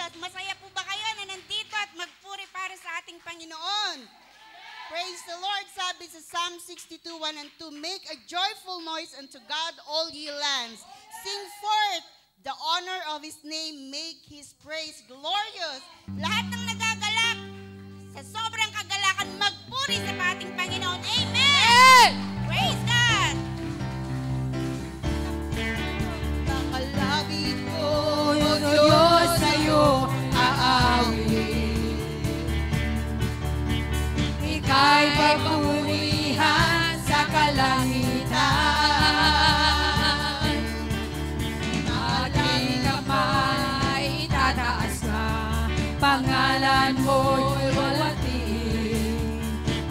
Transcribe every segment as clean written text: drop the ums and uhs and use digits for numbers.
At masaya po ba kayo na nandito at magpuri para sa ating Panginoon? Praise the Lord, sabi sa Psalm 62:1 and 2, make a joyful noise unto God, all ye lands. Sing forth the honor of His name, make His praise glorious. Lahat ng nagagalak, sa sobrang kagalakan, magpuri sa ating Panginoon. Amen! Praise God! Nakalapit ko, O Diyos, sa'yo aawit. Ika'y papurihan sa kalangitan. Ating kamay itataas ka, pangalan mo'y walatiin.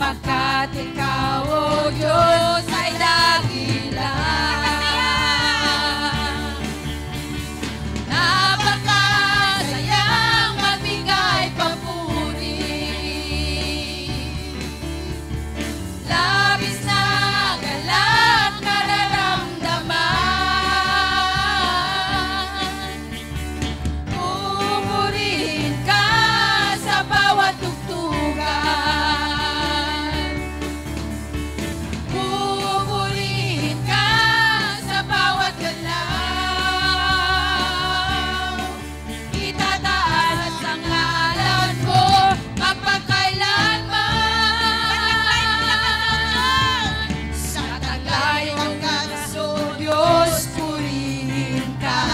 Pagkat ikaw, O Diyos, ay dakilan. Napakasayang magbigay papuri. Labis na galak nararamdaman. Pupurihin ka sa bawat tugtugan. Pupurihin ka sa bawat galaw. Itataas ang ngalan mo magpakailanman. Sa taglay hanggang sa Diyos, purihin ka.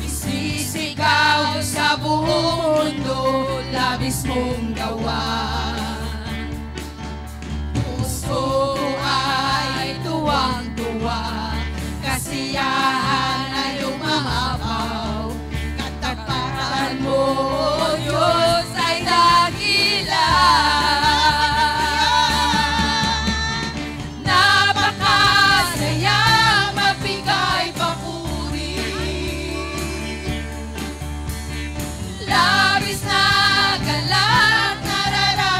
Isisigaw sa buong mundo, labis mong gawa. Puso ko ay tuwang-tuwa, kasiyahan ay umahabaw. Katapatan mo, O Diyos, ay dakilan. Napakasaya magbigay papuri. Labis na galak nararamdaman.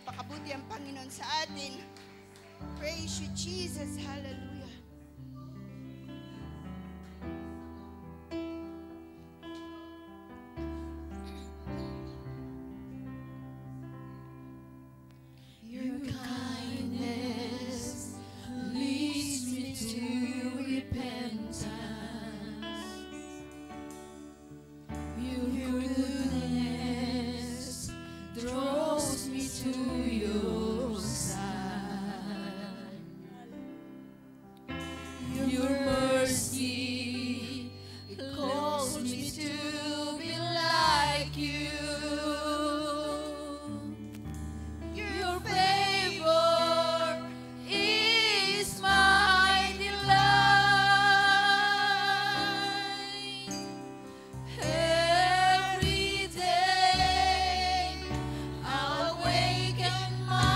napakabuti ang Panginoon sa atin. Praise you, Jesus. Hallelujah. Your kindness leads me to repentance. Your goodness draws me to your side. Your mercy calls me to be like you. Your favor is my delight. Every day I'll awaken my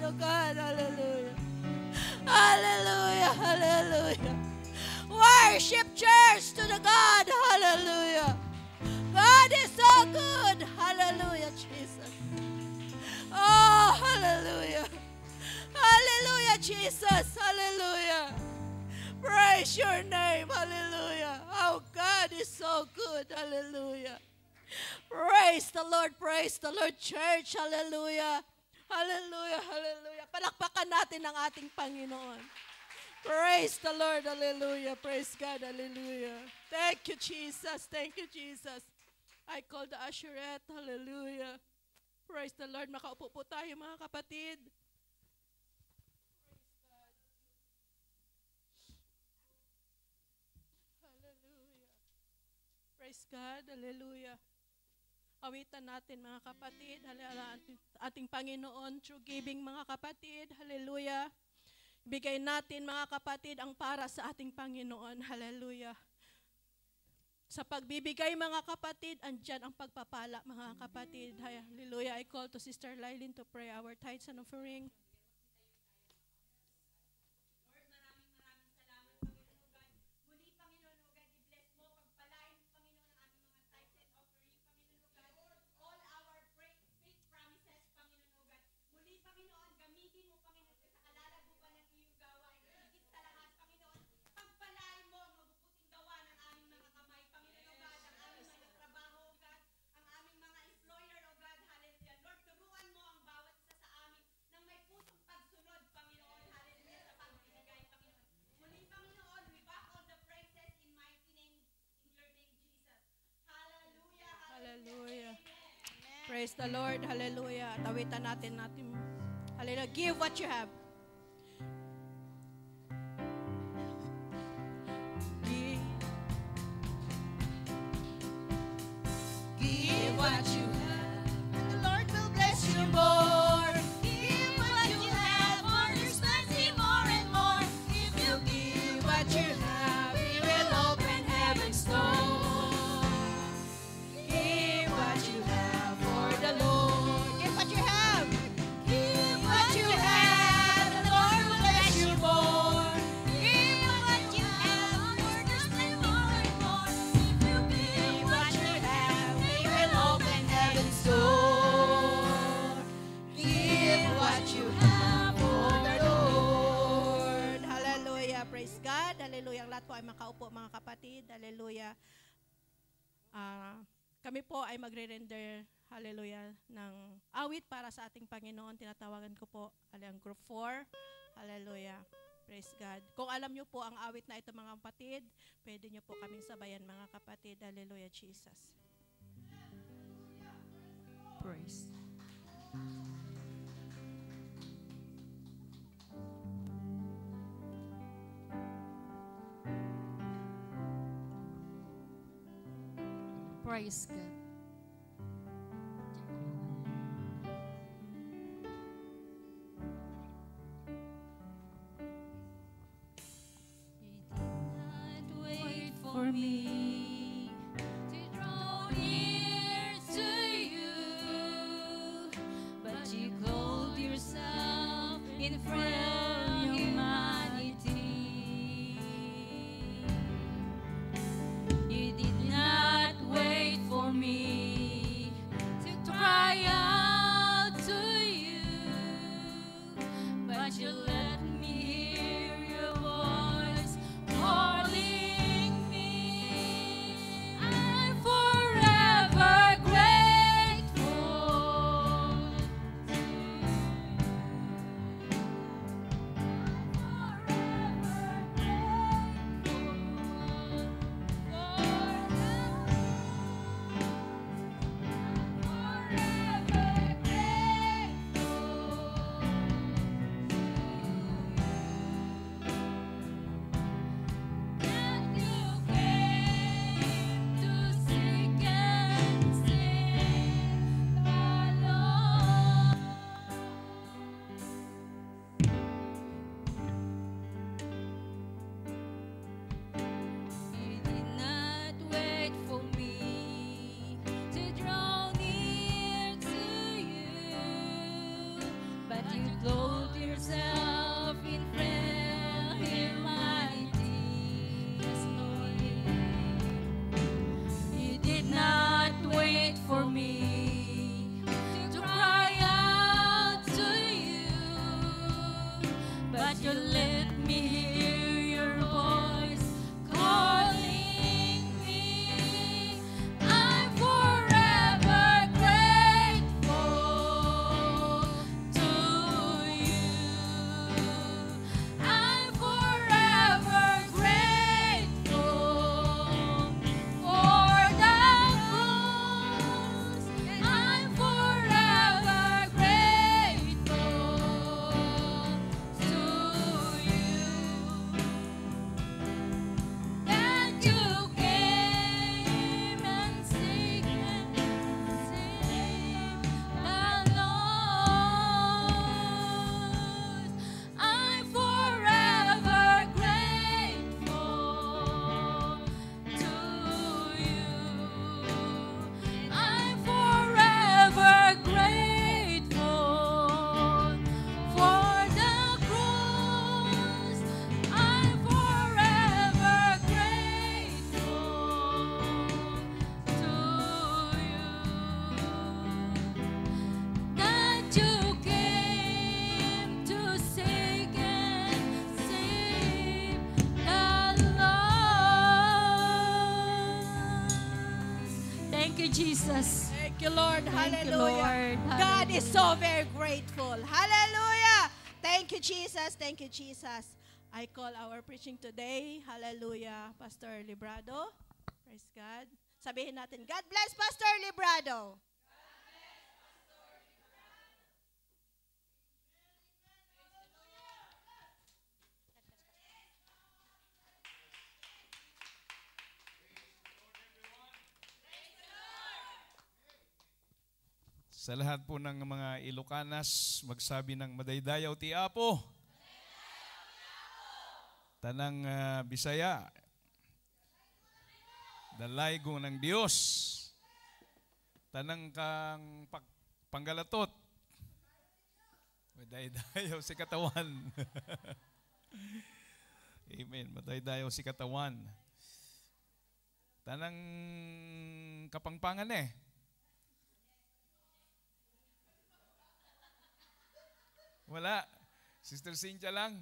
oh God. Hallelujah. Hallelujah. Hallelujah. Worship church to the God. Hallelujah. God is so good. Hallelujah, Jesus. Oh, hallelujah. Hallelujah, Jesus. Hallelujah. Praise your name. Hallelujah. Oh, God is so good. Hallelujah. Praise the Lord, church. Hallelujah. Hallelujah. Hallelujah. Palakpakan natin ang ating Panginoon. Praise the Lord. Hallelujah. Praise God. Hallelujah. Thank you, Jesus. Thank you, Jesus. I call the usherette. Hallelujah. Praise the Lord. Makaupo po tayo, mga kapatid. Hallelujah. Praise God. Hallelujah. Awitan natin, mga kapatid. Hallelujah. Ating Panginoon through giving, mga kapatid. Hallelujah. Bigay natin, mga kapatid, ang para sa ating Panginoon. Hallelujah. Sa pagbibigay, mga kapatid, andyan ang pagpapala, mga kapatid. Hallelujah. I call to Sister Lylene to pray our tithes and offering. Hallelujah. Praise the Lord. Hallelujah. Tawitan natin. Hallelujah. Give what you have. Give what you have. The Lord will bless you More. Give what you have. More expensive, more and more. If you give what you have, He will open heaven's door. Hallelujah. Ang lahat po ay makaupo, mga kapatid. Hallelujah. Kami po ay magre-render, hallelujah, ng awit para sa ating Panginoon. Tinatawagan ko po ang group 4. Hallelujah. Praise God. Kung alam nyo po ang awit na ito, mga kapatid, pwede nyo po kaming sabayan, mga kapatid. Hallelujah, Jesus. Praise. Praise God. For me to draw near to you, but you called yourself in frail humanity. You did not wait for me to cry out to you, but you let me hear your voice calling. clothe yourself in humanities, Lord. You did not wait for me to cry out to you, but you let me hear your voice calling me. I'm forever grateful to you. I'm forever grateful for the cross. I'm forever grateful to you that you came and saved the lost. I'm forever grateful to you. I'm forever grateful for the cross. I'm forever grateful to you that you came to seek and save the lost. Thank you, Jesus. Thank you, Lord. Thank you, Hallelujah. Lord. God is so very grateful. Hallelujah. Thank you, Jesus. Thank you, Jesus. I call our preaching today. Hallelujah. Pastor Librado. Praise God. Sabihin natin, God bless Pastor Librado. Sa lahat po ng mga Ilocanas, magsabi ng madaydayaw ti Apo. Tanang Bisaya, dalaygo ng Diyos. Tanang kang panggalatot. Madaydayaw si katawan. Amen. Madaydayaw si katawan. Tanang kapangpangan eh. Wala. Sister Cynthia lang.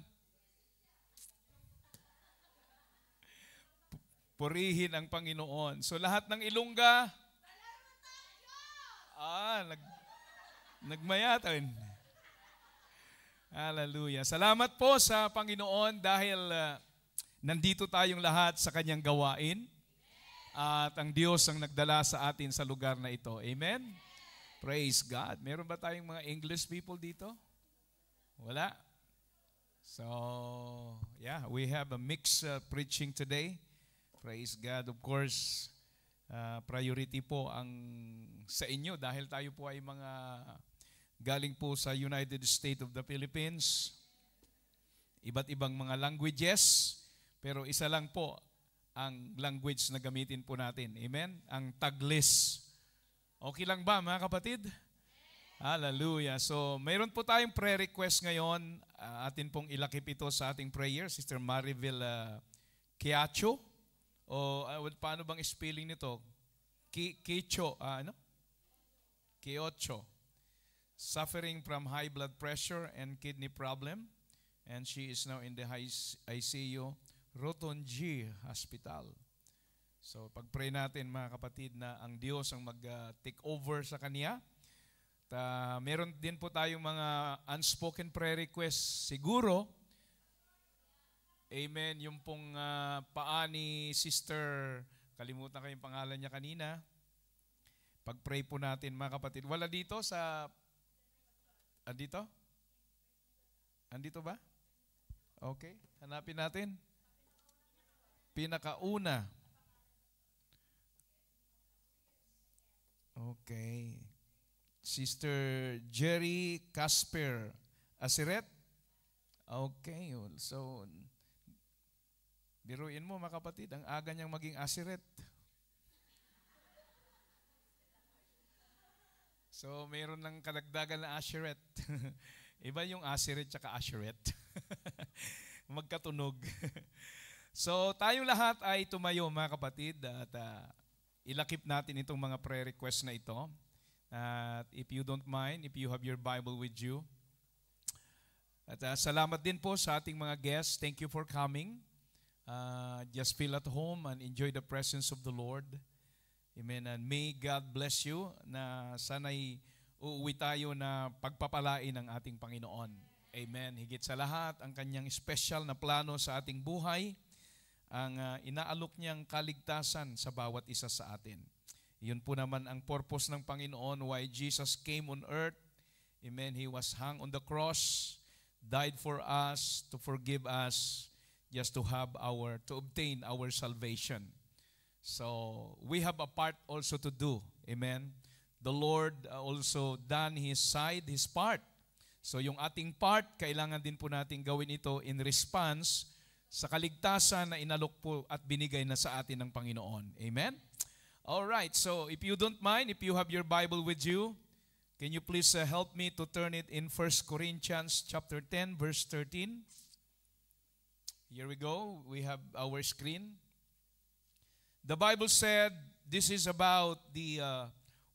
Purihin ang Panginoon. So lahat ng Ilongga, nagmayatin. Hallelujah. Salamat po sa Panginoon dahil nandito tayong lahat sa kanyang gawain. At ang Diyos ang nagdala sa atin sa lugar na ito. Amen? Praise God. Meron ba tayong mga English people dito? Wala. So, yeah, we have a mixed preaching today. Praise God. Of course, priority po ang sa inyo dahil tayo po ay mga galing po sa United States of the Philippines. Iba't ibang mga languages, pero isa lang po ang language na gamitin po natin. Amen? Ang Taglis. Okay lang ba mga kapatid? Hallelujah. So, mayroon po tayong prayer request ngayon. Atin pong ilakip ito sa ating prayer. Sister Maribel Kiacho. O paano bang spelling nito? Kicho. Kiocho. Suffering from high blood pressure and kidney problem. And she is now in the ICU Rotonji Hospital. So, pag-pray natin mga kapatid na ang Diyos ang mag-take over sa kanya. Meron din po tayong mga unspoken prayer requests. Siguro, amen, yung pong paa ni Sister, kalimutan ko yung pangalan niya kanina. Pag-pray po natin mga kapatid. Wala dito sa, andito? Andito ba? Okay, hanapin natin. Pinakauna. Okay. Sister Jerry Casper Asiret. Okay, so biruin mo mga kapatid, ang aga niyang maging Asiret. So, mayroon ng kadagdagan na Ashereth. Iba yung Aseret tsaka Ashereth. Magkatunog. So, tayong lahat ay tumayo, mga kapatid, at ilakip natin itong mga prayer requests na ito. At if you don't mind, if you have your Bible with you. At salamat din po sa ating mga guests. Thank you for coming. Just feel at home and enjoy the presence of the Lord. Amen. And may God bless you na sana'y uuwi tayo na pagpapalain ng ating Panginoon. Amen. Higit sa lahat, ang kanyang special na plano sa ating buhay, ang inaalok niyang kaligtasan sa bawat isa sa atin. Yun po naman ang purpose ng Panginoon why Jesus came on earth. Amen. He was hung on the cross, died for us, to forgive us, just to obtain our salvation. So, we have a part also to do. Amen. The Lord also done His side, His part. So, yung ating part, kailangan din po natin gawin ito in response sa kaligtasan na inalok po at binigay na sa atin ng Panginoon. Amen? Alright, so if you don't mind, if you have your Bible with you, can you please help me to turn it in 1 Corinthians chapter 10, verse 13. Here we go. We have our screen. The Bible said, this is about the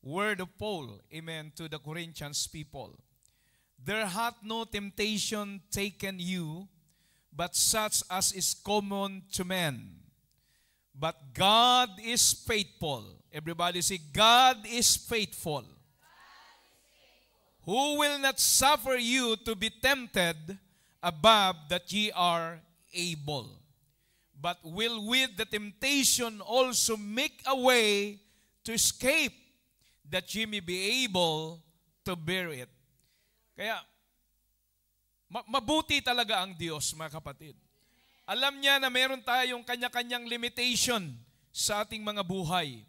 word of Paul, amen, to the Corinthians people. There hath no temptation taken you, but such as is common to men. But God is faithful. Everybody say, God is faithful. Who will not suffer you to be tempted above that ye are able, but will with the temptation also make a way to escape, that ye may be able to bear it. Kaya, mabuti talaga ang Diyos, mga kapatid. Alam niya na meron tayong kanya-kanyang limitation sa ating mga buhay.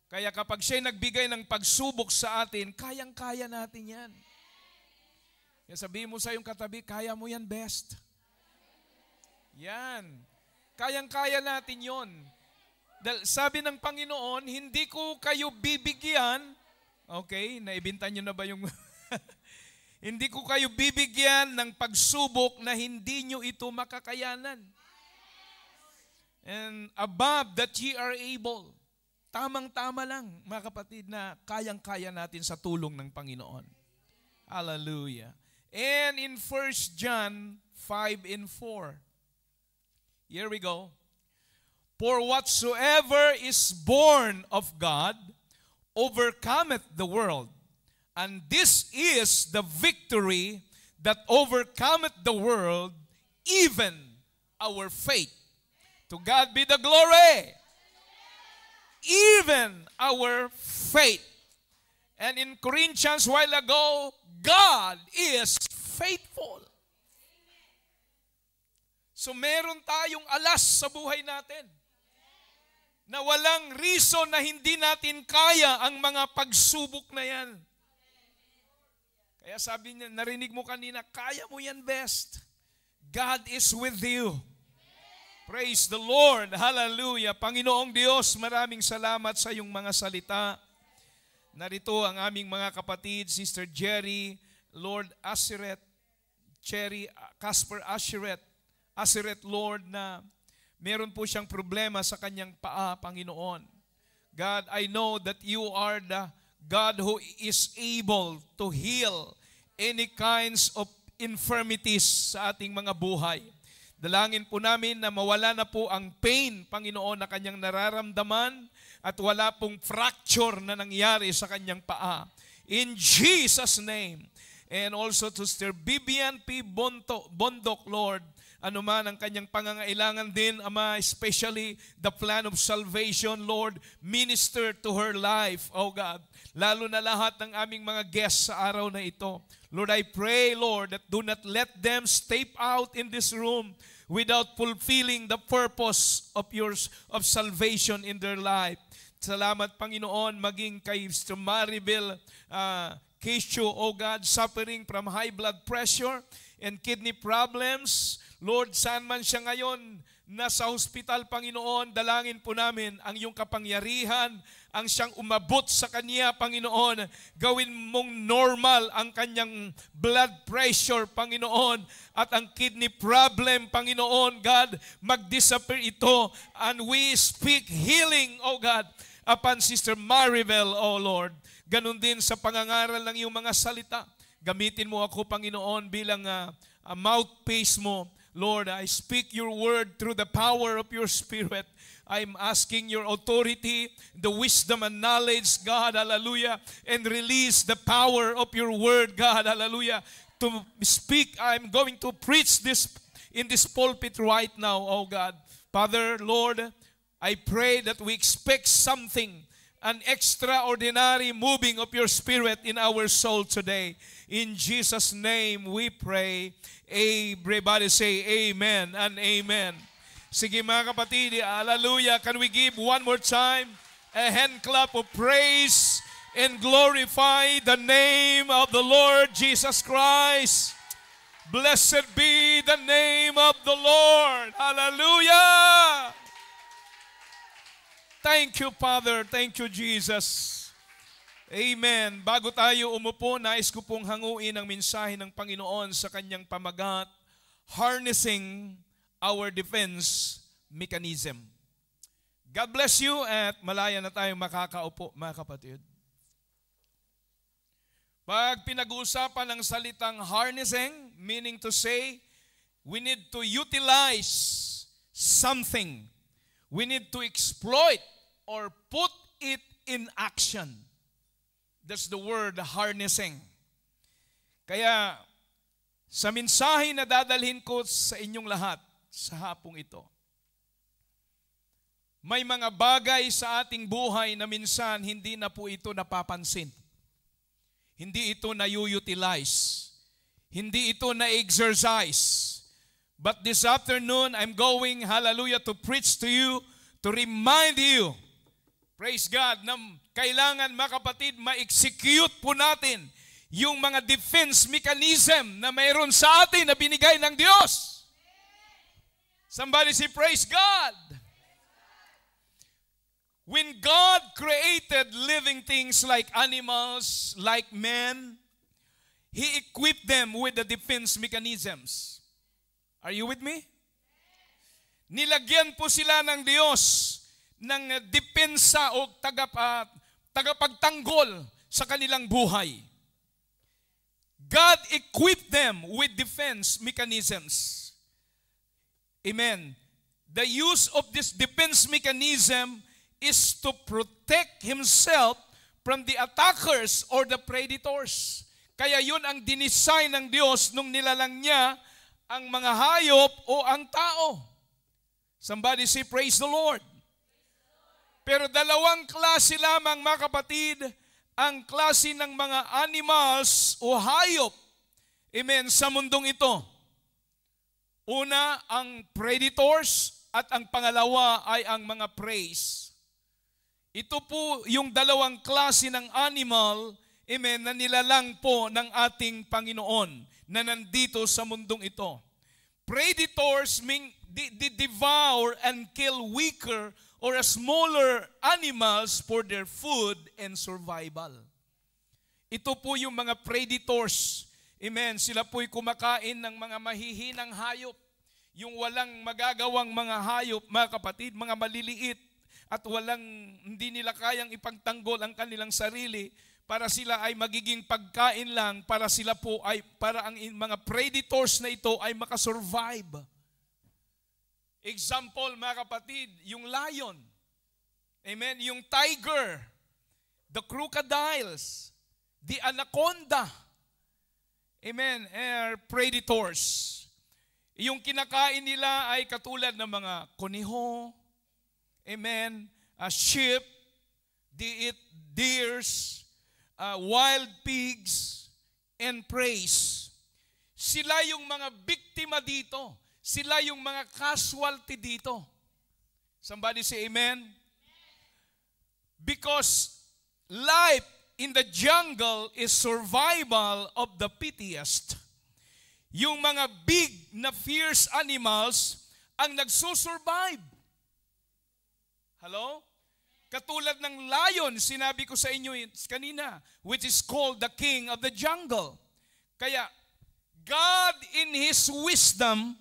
Kaya kapag siya'y nagbigay ng pagsubok sa atin, kayang-kaya natin yan. Kaya sabihin mo sa iyong katabi, kaya mo yan, best. Yan. Kayang-kaya natin yon. Sabi ng Panginoon, hindi ko kayo bibigyan. Okay, naibinta nyo na ba yung... Hindi ko kayo bibigyan ng pagsubok na hindi nyo ito makakayanan. And above that ye are able. Tamang-tama lang, mga kapatid, na kayang-kaya natin sa tulong ng Panginoon. Hallelujah. And in 1 John 5 and 4, here we go. For whatsoever is born of God overcometh the world. And this is the victory that overcometh the world, even our faith. To God be the glory. Even our faith. And in Corinthians a while ago, God is faithful. So meron tayong alas sa buhay natin na walang reason na hindi natin kaya ang mga pagsubok na yan. Kaya sabi niya, narinig mo kanina, kaya mo yan, best. God is with you. Praise the Lord. Hallelujah. Panginoong Diyos, maraming salamat sa iyong mga salita. Narito ang aming mga kapatid, Sister Jerry, Lord Aseret, Casper Aseret, Lord, na meron po siyang problema sa kanyang paa, Panginoon. God, I know that you are the God who is able to heal any kinds of infirmities sa ating mga buhay. Dalangin po namin na mawala na po ang pain, Panginoon, na kanyang nararamdaman at wala pong fracture na nangyari sa kanyang paa. In Jesus' name. And also to Sister Bibian P. Bondok, Lord, anuman ang kanyang pangangailangan din, Ama, especially the plan of salvation, Lord, minister to her life, oh God. Lalo na lahat ng aming mga guests sa araw na ito. Lord, I pray, Lord, that do not let them step out in this room without fulfilling the purpose of salvation in their life. Salamat, Panginoon, maging kay Sister Maribel Keisho, O God, suffering from high blood pressure and kidney problems. Lord, saan man siya ngayon, nasa hospital, Panginoon, dalangin po namin ang iyong kapangyarihan, ang siyang umabot sa kanya, Panginoon. Gawin mong normal ang kanyang blood pressure, Panginoon, at ang kidney problem, Panginoon, God, mag-disappear ito. And we speak healing, O God, upon Sister Maribel, O Lord. Ganon din sa pangangaral ng iyong mga salita. Gamitin mo ako, Panginoon, bilang mouthpiece mo. Lord, I speak your word through the power of your Spirit. I'm asking your authority, the wisdom and knowledge, God, hallelujah, and release the power of your word, God, hallelujah, to speak. I'm going to preach this in this pulpit right now, oh God. Father, Lord, I pray that we expect something, an extraordinary moving of your Spirit in our soul today. In Jesus' name we pray. Everybody say amen and amen. Sige mga kapatid, hallelujah. Can we give one more time a hand clap of praise and glorify the name of the Lord Jesus Christ? Blessed be the name of the Lord. Hallelujah. Thank you, Father. Thank you, Jesus. Amen. Bago tayo umupo, nais ko pong hanguin ang mensahe ng Panginoon sa kanyang pamagat, harnessing our defense mechanism. God bless you at malaya na tayong makakaupo, mga kapatid. Pag pinag-uusapan ng salitang harnessing, meaning to say, we need to utilize something. We need to exploit or put it in action. That's the word harnessing. Kaya sa mensahe na dadalhin ko sa inyong lahat sa hapong ito, may mga bagay sa ating buhay na minsan hindi na po ito napapansin. Hindi ito na-utilize. Hindi ito na-exercise. But this afternoon, I'm going, hallelujah, to preach to you, to remind you, praise God, na kailangan, mga kapatid, ma-execute po natin yung mga defense mechanism na mayroon sa atin na binigay ng Diyos. Somebody say, praise God. When God created living things like animals, like men, He equipped them with the defense mechanisms. Are you with me? Nilagyan po sila ng Diyos ng depensa o tagapagtanggol sa kanilang buhay. God equipped them with defense mechanisms. Amen. The use of this defense mechanism is to protect himself from the attackers or the predators. Kaya yun ang dinisign ng Diyos nung nilalang niya ang mga hayop o ang tao. Somebody say, praise the Lord. Pero dalawang klase lamang, mga kapatid, ang klase ng mga animals o hayop, amen, sa mundong ito. Una, ang predators at ang pangalawa ay ang mga preys. Ito po yung dalawang klase ng animal, amen, na nilalang po ng ating Panginoon na nandito sa mundong ito. Predators mean they devour and kill weaker or smaller animals for their food and survival. Ito po yung mga predators. Amen. Sila po'y kumakain ng mga mahihinang hayop. Yung walang magagawang mga hayop, mga kapatid, mga maliliit at hindi nila kayang ipagtanggol ang kanilang sarili para sila ay magiging pagkain lang, para ang mga predators na ito ay makasurvive. Example, mga kapatid, yung lion. Amen. Yung tiger, the crocodiles, the anaconda. Amen. Are predators. Yung kinakain nila ay katulad ng mga koniho. Amen. Sheep. They eat deers, wild pigs, and praise. Sila yung mga biktima dito. Sila yung mga casualty dito. Somebody say amen. Because life in the jungle is survival of the pettiest. Yung mga big na fierce animals ang nagsusurvive. Hello? Katulad ng lion, sinabi ko sa inyo kanina, which is called the king of the jungle. Kaya, God in His wisdom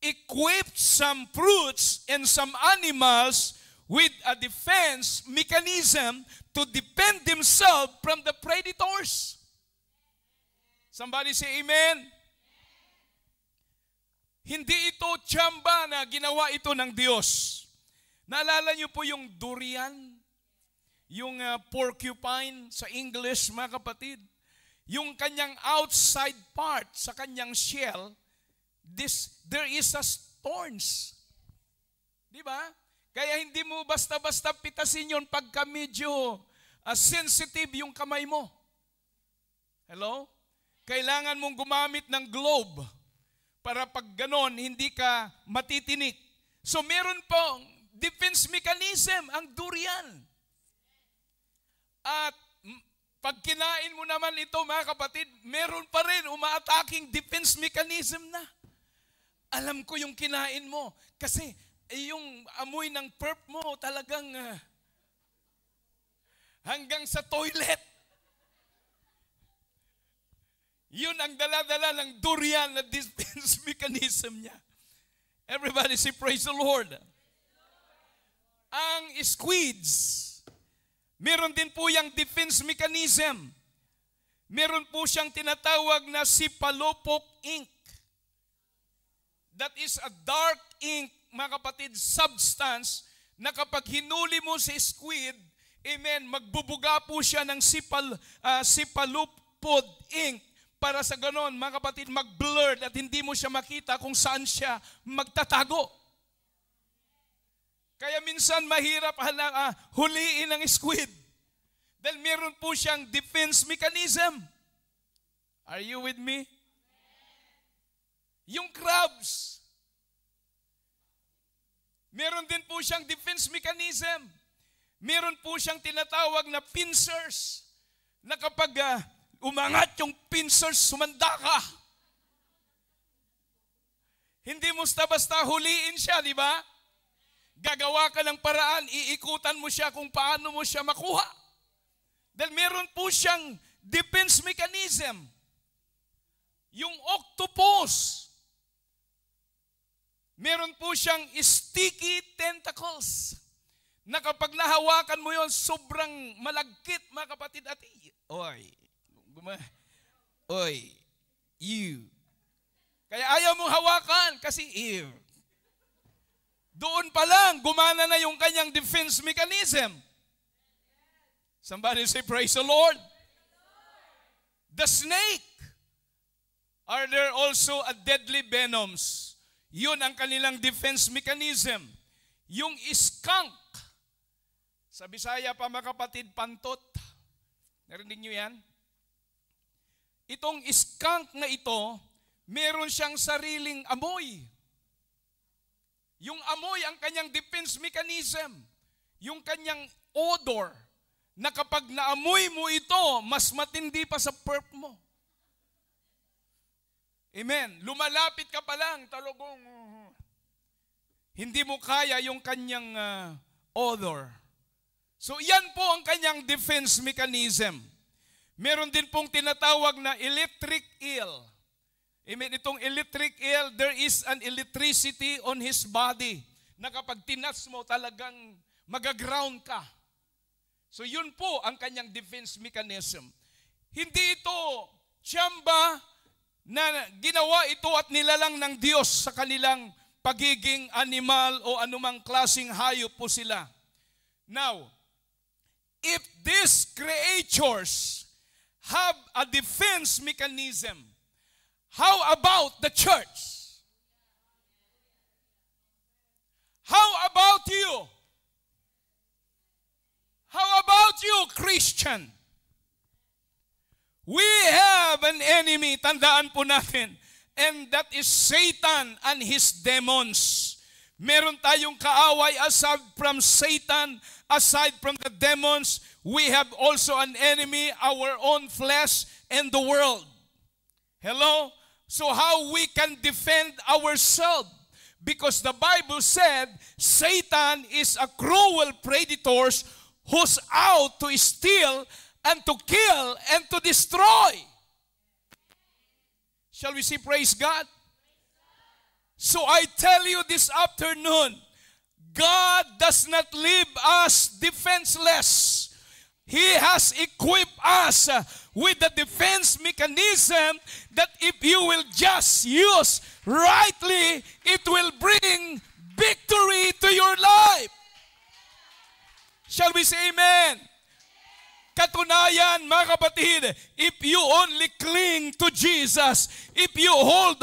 equipped some fruits and some animals with a defense mechanism to defend themselves from the predators. Somebody say amen. Hindi ito tsamba na ginawa ito ng Diyos. Naalala niyo po yung durian? Yung porcupine sa English, mga kapatid. Yung kanyang outside part sa kanyang shell, there is a thorns. Di ba? Kaya hindi mo basta-basta pitasin yun pagka medyo sensitive yung kamay mo. Hello? Kailangan mong gumamit ng globe para pag ganon, hindi ka matitinik. So meron pong defense mechanism ang durian. At pag kinain mo naman ito, mga kapatid, meron pa rin umaataking defense mechanism na. Alam ko yung kinain mo. Kasi yung amoy ng perp mo talagang hanggang sa toilet. Yun ang dala-dala ng durian na defense mechanism niya. Everybody say, praise the Lord. Ang squids, meron din po yung defense mechanism. Meron po siyang tinatawag na cephalopoc ink. That is a dark ink, mga kapatid, substance na kapag hinuli mo si squid, amen, magbubuga po siya ng cephalopod ink para sa ganon, mga kapatid, mag-blurred at hindi mo siya makita kung saan siya magtatago. Kaya minsan mahirap huliin ang squid. Dahil meron po siyang defense mechanism. Are you with me? Yung crabs, meron din po siyang defense mechanism. Meron po siyang tinatawag na pincers, na kapag umangat yung pincers, sumanda ka. Hindi mo basta huliin siya, di ba? Gagawa ka ng paraan, iikutan mo siya kung paano mo siya makuha. Dahil meron po siyang defense mechanism. Yung octopus, meron po siyang sticky tentacles na kapag nahawakan mo yon, sobrang malagkit, mga kapatid. At you. Kaya ayaw mong hawakan kasi ew. Doon pa lang, gumana na yung kanyang defense mechanism. Somebody say, praise the Lord. The snake, are there also a deadly venoms? Yun ang kanilang defense mechanism. Yung skunk, sa Bisaya pa, mga kapatid, pantot. Narinig nyo yan? Itong skunk na ito, meron siyang sariling amoy. Yung amoy ang kanyang defense mechanism. Yung kanyang odor, na kapag naamoy mo ito, mas matindi pa sa perp mo. Amen. Lumalapit ka pa lang, talogong hindi mo kaya yung kanyang odor. So yan po ang kanyang defense mechanism. Meron din pong tinatawag na electric eel. Amen. Itong electric eel, there is an electricity on his body na kapag tinas mo talagang magaground ka. So yun po ang kanyang defense mechanism. Hindi ito tsamba na ginawa ito at nilalang ng Diyos sa kanilang pagiging animal o anumang klaseng hayop po sila. Now, if these creatures have a defense mechanism, how about the church? How about you? How about you, Christian? We have an enemy, tandaan po natin, and that is Satan and his demons. Meron tayong kaaway aside from Satan, aside from the demons. We have also an enemy, our own flesh and the world. Hello? So how we can defend ourselves? Because the Bible said Satan is a cruel predator who's out to steal and to kill and to destroy. Shall we say praise God? So I tell you this afternoon, God does not leave us defenseless. He has equipped us with the defense mechanism that if you will just use rightly, it will bring victory to your life. Shall we say amen? Katunayan, mga kapatid, if you only cling to Jesus, if you hold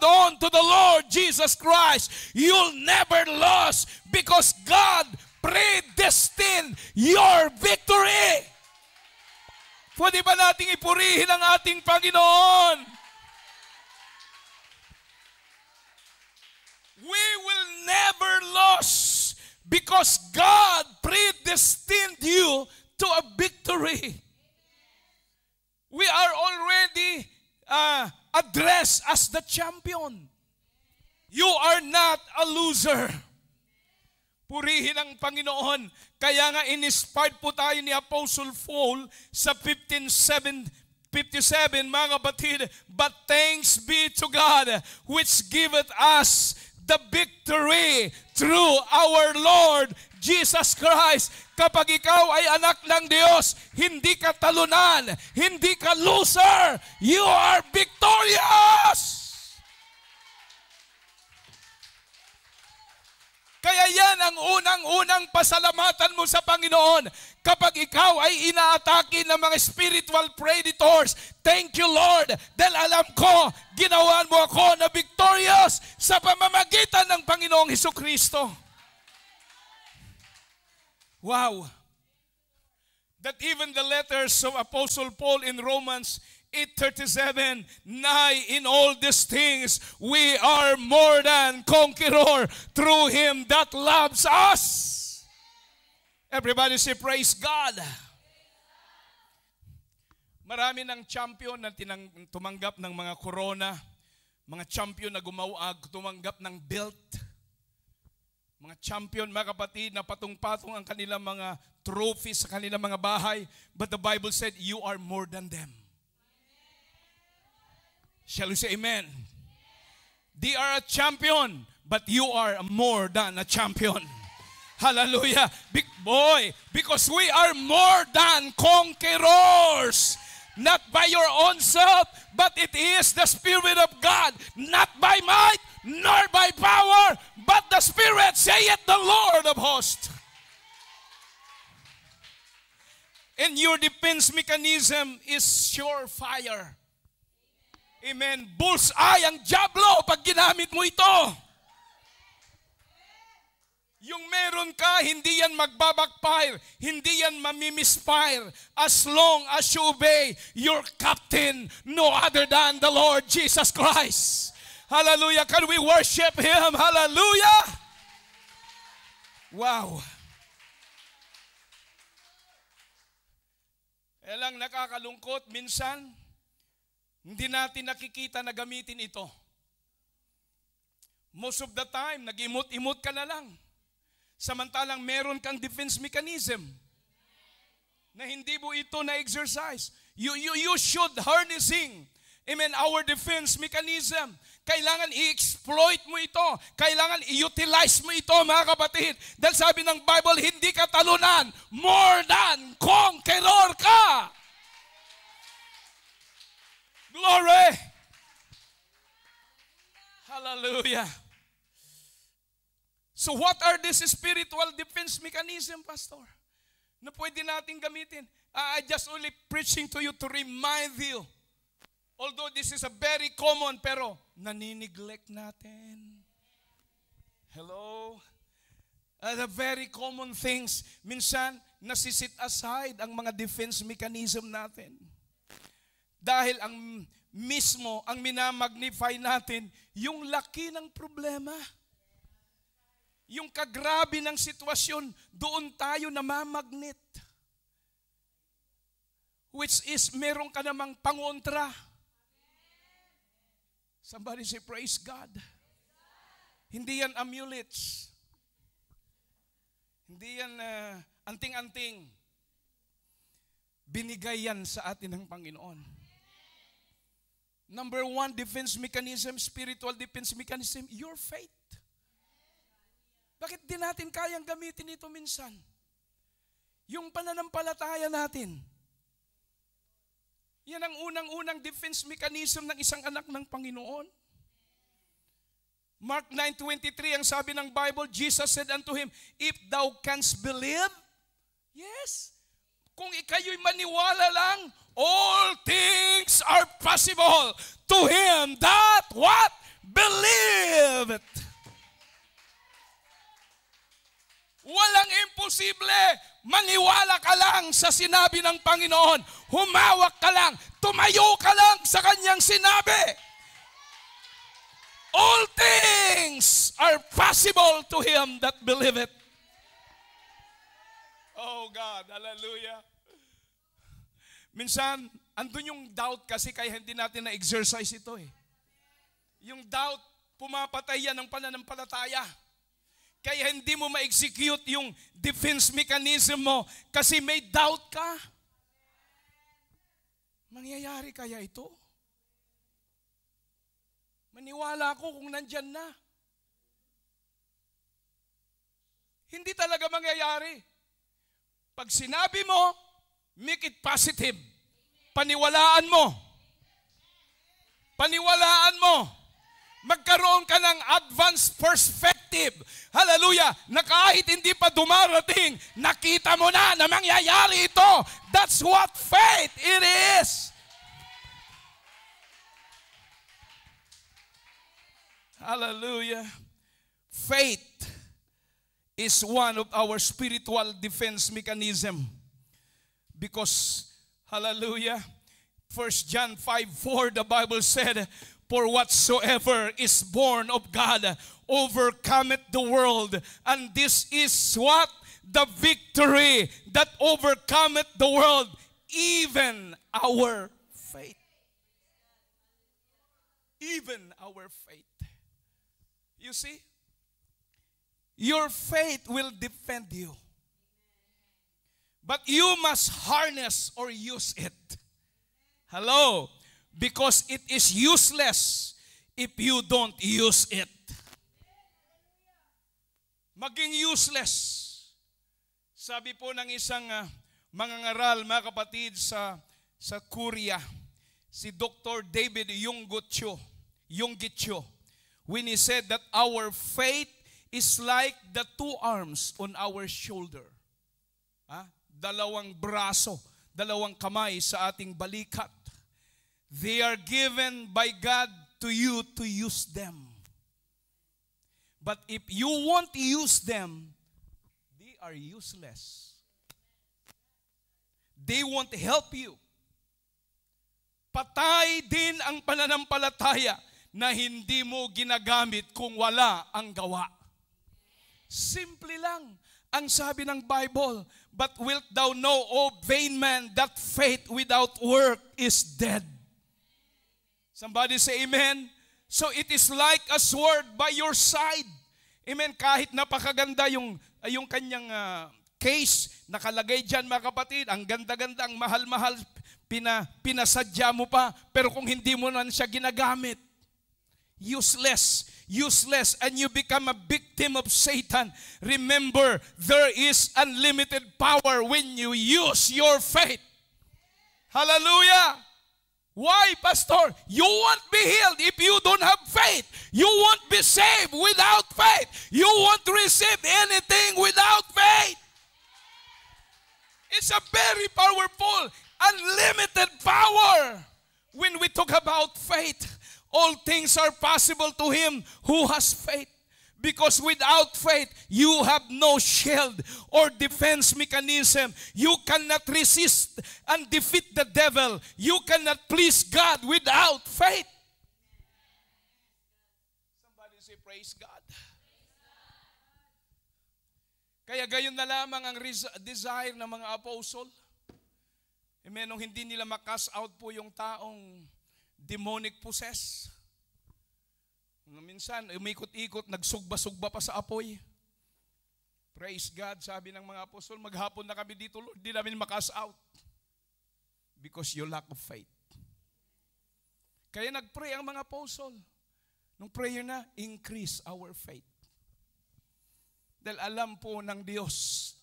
on to the Lord Jesus Christ, you'll never lose because God predestined your victory. Pwede ba nating ipurihin ang ating Panginoon? We will never lose because God predestined you to a victory. We are already addressed as the champion. You are not a loser. Purihin ang Panginoon. Kaya nga in-inspired po tayo ni Apostle Paul sa 57, mga kapatid. But thanks be to God which giveth us the victory through our Lord Jesus Christ. Kapag ikaw ay anak ng Diyos, hindi ka talunan, hindi ka loser. You are victorious. Kaya yan ang unang-unang pasalamatan mo sa Panginoon. Kapag ikaw ay inaatake ng mga spiritual predators, thank you Lord, dahil alam ko, ginawan mo ako na victorious sa pamamagitan ng Panginoong Hesukristo. Wow. That even the letters of Apostle Paul in Romans 8:37, nay, in all these things, we are more than conqueror through Him that loves us. Everybody say, praise God. Marami ng champion na tumanggap ng mga corona, mga champion na tumanggap ng belt, mga champion, mga kapatid, na patong-patong ang kanilang mga trophies sa kanilang mga bahay. But the Bible said, you are more than them. Shall we say amen? They are a champion, but you are more than a champion. Hallelujah. Big boy, because we are more than conquerors. Not by your own self, but it is the Spirit of God. Not by might, nor by power, but the Spirit, saith the Lord of hosts. And your defense mechanism is surefire. Amen. Bullseye ang diablo pag ginamit mo ito. Yung meron ka, hindi yan magbabackfire, hindi yan mamimisfire as long as you obey your captain, no other than the Lord Jesus Christ. Hallelujah. Can we worship Him? Hallelujah. Wow. Lang nakakalungkot minsan, hindi natin nakikita na gamitin ito. Most of the time, nag-imot-imot ka na lang. Samantalang meron kang defense mechanism na hindi mo ito na-exercise. You should harnessing, amen, our defense mechanism. Kailangan i-exploit mo ito. Kailangan i-utilize mo ito, mga kapatid. Dahil sabi ng Bible, hindi ka talunan. More than conqueror ka. Glory! Hallelujah! So what are these spiritual defense mechanism, Pastor, na pwede natin gamitin? I just only preaching to you to remind you. Although this is a very common, pero nanineglect natin. Hello? The very common things, minsan nasisit aside ang mga defense mechanism natin. Dahil ang minamagnify natin yung laki ng problema. yung kagrabe ng sitwasyon, doon tayo namamagnet. Which is, meron ka namang pangontra. Somebody say, praise God. Hindi yan amulets. Hindi yan anting-anting. Binigay yan sa atin ng Panginoon. Number 1 defense mechanism, spiritual defense mechanism, your faith. Bakit di natin kayang gamitin ito minsan? Yung pananampalataya natin. Yan ang unang-unang defense mechanism ng isang anak ng Panginoon. Mark 9:23, ang sabi ng Bible, Jesus said unto him, if thou canst believe, yes, kung ikayo'y maniwala lang, all things are possible to him that what? Believe. Walang imposible. Maniwala ka lang sa sinabi ng Panginoon. Humawak ka lang. Tumayo ka lang sa kanyang sinabi. All things are possible to him that believeth. Oh God, hallelujah. Minsan, andun yung doubt kasi kaya hindi natin na-exercise ito eh. Yung doubt, pumapatay yan ng pananampalataya. Kaya hindi mo ma-execute yung defense mechanism mo kasi may doubt ka. Mangyayari kaya ito? Maniwala ako kung nandyan na. Hindi talaga mangyayari. Pag sinabi mo, make it positive. Paniwalaan mo. Paniwalaan mo. Magkaroon ka ng advanced perspective. Hallelujah. Na kahit hindi pa dumarating, nakita mo na mangyayari ito. That's what faith it is. Hallelujah. Faith is one of our spiritual defense mechanism. Because, hallelujah, 1 John 5:4, the Bible said, for whatsoever is born of God overcometh the world. And this is what? The victory that overcometh the world, even our faith. Even our faith. You see? Your faith will defend you. But you must harness or use it. Hello? Because it is useless if you don't use it. Maging useless. Sabi po ng isang mangangaral, mga kapatid, sa Korea, si Dr. David Yonggitcho, when he said that our faith is like the two arms on our shoulder. Dalawang braso, dalawang kamay sa ating balikat. They are given by God to you to use them. But if you won't use them, they are useless. They won't help you. Patay din ang pananampalataya na hindi mo ginagamit kung wala ang gawa. Simple lang ang sabi ng Bible, but wilt thou know, O vain man, that faith without work is dead. Somebody say amen. So it is like a sword by your side. Amen. Kahit napakaganda yung kanyang case, nakalagay dyan mga kapatid, ang ganda-ganda, ang mahal-mahal, pinasadya mo pa, pero kung hindi mo na siya ginagamit, useless, and you become a victim of Satan. Remember, there is unlimited power when you use your faith. Hallelujah. Why, Pastor? You won't be healed if you don't have faith. You won't be saved without faith. You won't receive anything without faith. It's a very powerful, unlimited power. When we talk about faith, all things are possible to him who has faith. Because without faith, you have no shield or defense mechanism. You cannot resist and defeat the devil. You cannot please God without faith. Somebody say, praise God. Kaya gayon na lamang ang desire ng mga apostle. Amen, nung hindi nila makas out po yung taong demonic possessed. Minsan, umikot-ikot, nagsugba-sugba pa sa apoy. Praise God, sabi ng mga apostol, maghapon na kami dito, Lord, di namin makas out. Because you lack of faith. Kaya nagpray ang mga apostle. Nung prayer na, increase our faith. Dahil alam po ng Diyos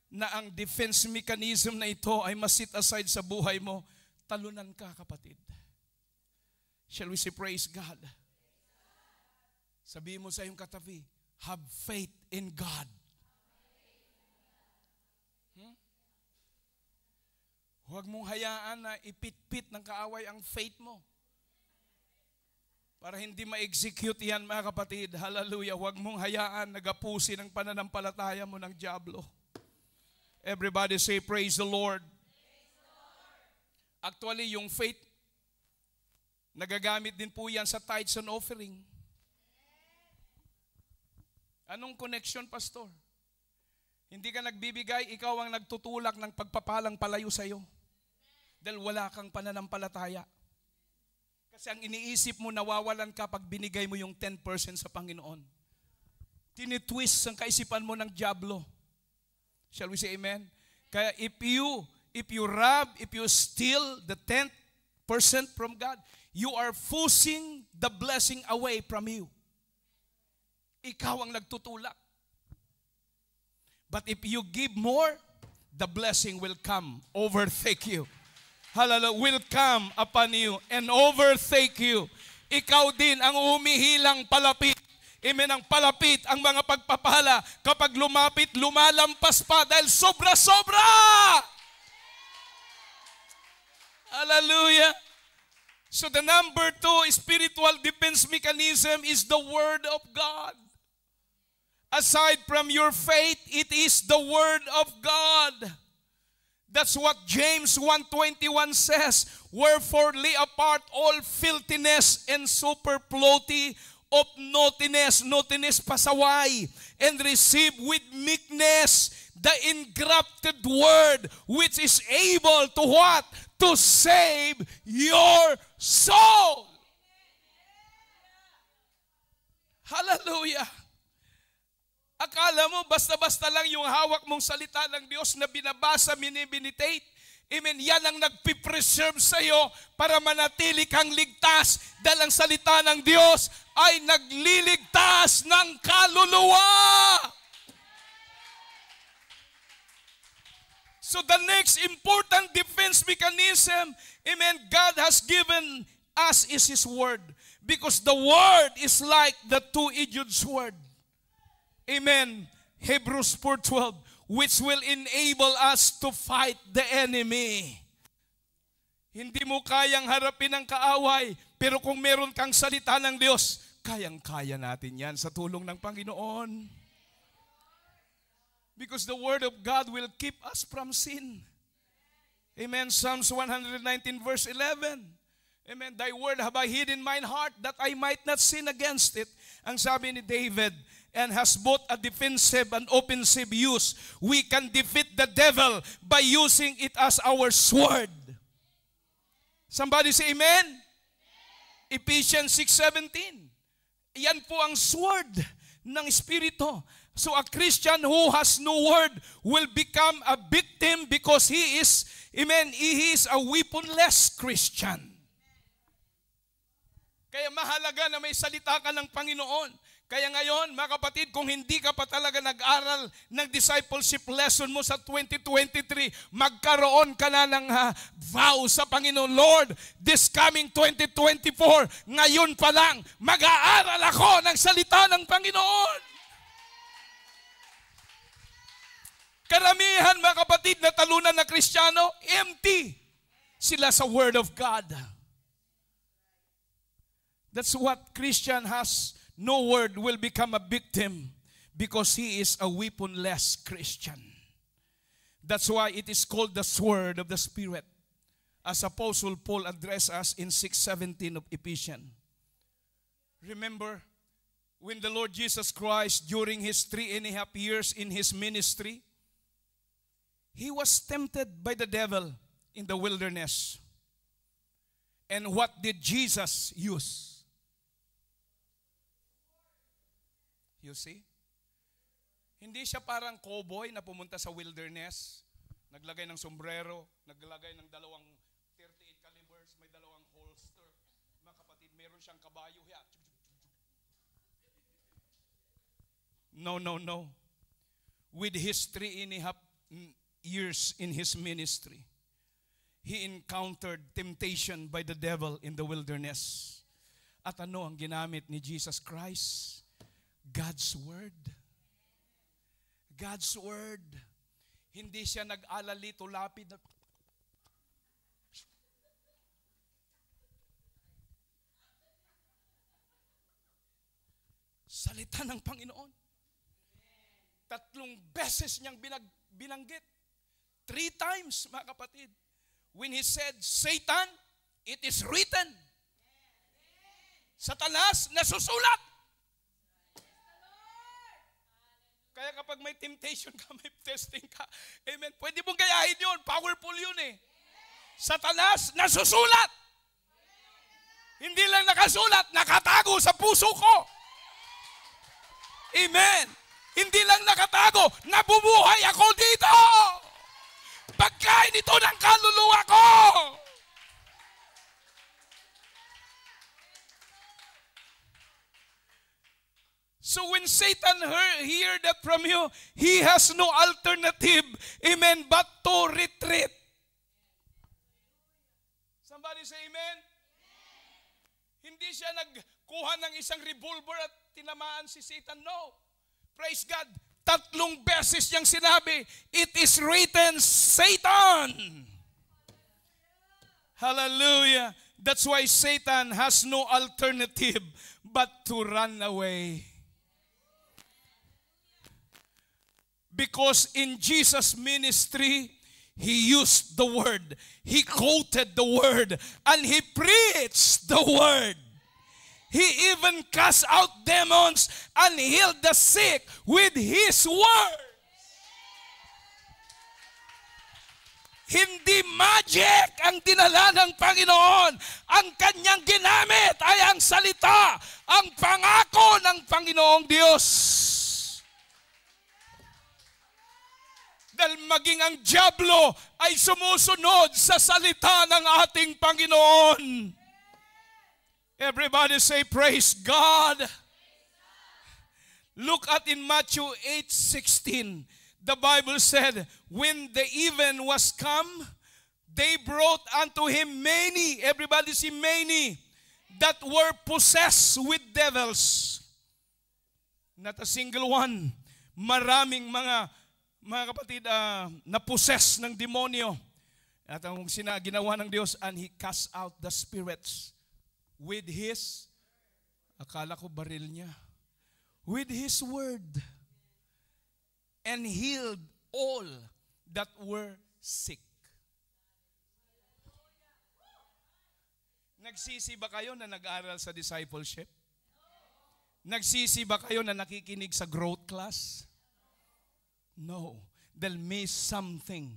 na ang defense mechanism na ito ay masit aside sa buhay mo, talunan ka, kapatid. Shall we say praise God? Sabihin mo sa iyong katabi, have faith in God. Huwag mong hayaan na ipit-pit ng kaaway ang faith mo. Para hindi ma-execute yan, mga kapatid. Hallelujah. Huwag mong hayaan nagapusin ang pananampalataya mo ng diablo. Everybody say, praise the Lord. Actually, yung faith, nagagamit din po yan sa tithes and offering. Anong connection, pastor? Hindi ka nagbibigay, ikaw ang nagtutulak ng pagpapalang palayo sa iyo. Dahil wala kang pananampalataya. Kasi ang iniisip mo, nawawalan ka pag binigay mo yung 10% sa Panginoon. Tinitwist ang kaisipan mo ng diablo. Shall we say amen? Kaya if you rob, if you steal the 10% from God, you are forcing the blessing away from you. Ikaw ang nagtutulak. But if you give more, the blessing will come, overtake you. Hallelujah, will come upon you and overtake you. Ikaw din ang umihilang palapit. Amen, ang palapit ang mga pagpapala. Kapag lumapit, lumalampas pa dahil sobra-sobra. Hallelujah. So the number 2 spiritual defense mechanism is the Word of God. Aside from your faith, it is the Word of God. That's what James 1:21 says. Wherefore lay apart all filthiness and superfluity of naughtiness, pasaway, and receive with meekness the engrafted word, which is able to what? To save your soul. Hallelujah. Akala mo, basta-basta lang yung hawak mong salita ng Diyos na binabasa, minibinitate. Amen. Yan ang nagpipreserve sa iyo para manatili kang ligtas. Dahil ang salita ng Diyos ay nagliligtas ng kaluluwa. So the next important defense mechanism, amen, God has given us is His Word. Because the Word is like the two-edged sword. Amen. Hebrews 4:12, which will enable us to fight the enemy. Hindi mo kayang harapin ang kaaway, pero kung meron kang salita ng Diyos, kayang-kaya natin yan sa tulong ng Panginoon. Because the Word of God will keep us from sin. Amen. Psalms 119 verse 11. Amen. Thy word have I hid in mine heart that I might not sin against it. Ang sabi ni David, and has both a defensive and offensive use. We can defeat the devil by using it as our sword. Somebody say amen? Ephesians 6:17. Yan po ang sword ng Espiritu. So a Christian who has no word will become a victim because he is, amen, he is a weaponless Christian. Kaya mahalaga na may salita ka ng Panginoon. Kaya ngayon, mga kapatid, kung hindi ka pa talaga nag-aral ng discipleship lesson mo sa 2023, magkaroon ka na ng vow sa Panginoon. Lord, this coming 2024, ngayon pa lang, mag-aaral ako ng salita ng Panginoon. Karamihan, mga kapatid, na talunan na Kristiyano, empty sila sa Word of God. That's what Christian has. No word will become a victim because he is a weaponless Christian. That's why it is called the sword of the Spirit. As Apostle Paul addressed us in 6:17 of Ephesians. Remember, when the Lord Jesus Christ, during His 3.5 years in His ministry, He was tempted by the devil in the wilderness. And what did Jesus use? You see? Hindi siya parang cowboy na pumunta sa wilderness, naglagay ng sombrero, naglagay ng 38 calibers, may 2 holster. Mga kapatid, meron siyang kabayo. No, no, no. With His 3.5 years in His ministry, He encountered temptation by the devil in the wilderness. At ano ang ginamit ni Jesus Christ? God's Word. God's Word. Hindi siya nag-alalito lapid na salita ng Panginoon. 3 beses niyang binanggit. 3 times, mga kapatid. When He said, Satan, it is written. Satanas, nasusulat. Kaya kapag may temptation ka, may testing ka, amen, pwede mong gayahin yun. Powerful yun eh. Satanas, nasusulat. Hindi lang nakasulat, nakatago sa puso ko. Amen. Hindi lang nakatago, nabubuhay ako dito. Pagkain ito ng kaluluwa ko. So when Satan hear that from you, he has no alternative, amen, but to retreat. Somebody say amen? Hindi siya nagkuha ng isang revolver at tinamaan si Satan. No. Praise God. 3 beses niyang sinabi, it is written, Satan. Hallelujah. That's why Satan has no alternative but to run away. Because in Jesus' ministry, He used the Word. He quoted the Word. And He preached the Word. He even cast out demons and healed the sick with His Word. Hindi magic ang dinala ng Panginoon. Ang Kanyang ginamit ay ang salita, ang pangako ng Panginoong Diyos. Dahil maging ang dyablo ay sumusunod sa salita ng ating Panginoon. Everybody say, praise God. Look at in Matthew 8:16. The Bible said, when the even was come, they brought unto Him many, everybody say many, that were possessed with devils. Not a single one. Maraming mga kapatid na possess ng demonyo. At ang ginawa ng Diyos, and He cast out the spirits with His, akala ko baril niya, with His Word, and healed all that were sick. Nagsisi ba kayo na nag-aral sa discipleship? Nagsisi ba kayo na nakikinig sa growth class? No. They'll miss something.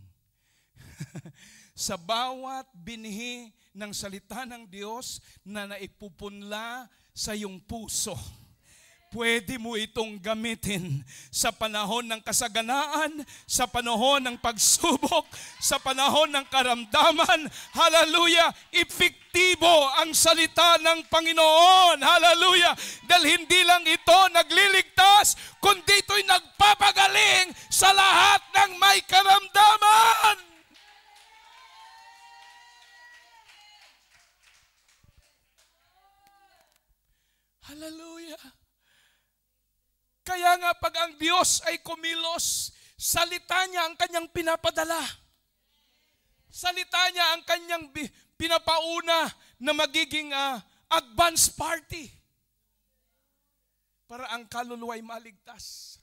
Sa bawat binhi ng salita ng Diyos na naipupunla sa iyong puso, pwede mo itong gamitin sa panahon ng kasaganaan, sa panahon ng pagsubok, sa panahon ng karamdaman. Hallelujah! Epektibo ang salita ng Panginoon. Hallelujah! Dahil hindi lang ito nagliligtas, kundi ito'y nagpapagaling sa lahat ng may karamdaman. Hallelujah! Kaya nga pag ang Diyos ay kumilos, salita niya ang kanyang pinapadala. Salita niya ang kanyang pinapauna na magiging advance party para ang kaluluwa ay maligtas.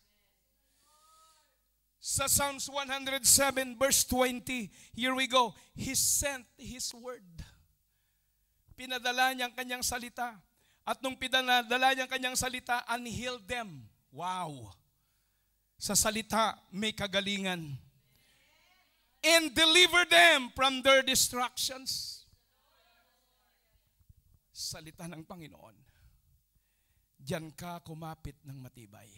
Sa Psalms 107 verse 20, here we go. He sent His word. Pinadala niya ang kanyang salita. At nung pinadala niya ang kanyang salita, and healed them. Wow! Sa salita, may kagalingan. And deliver them from their destructions. Salita ng Panginoon. Diyan ka kumapit ng matibay.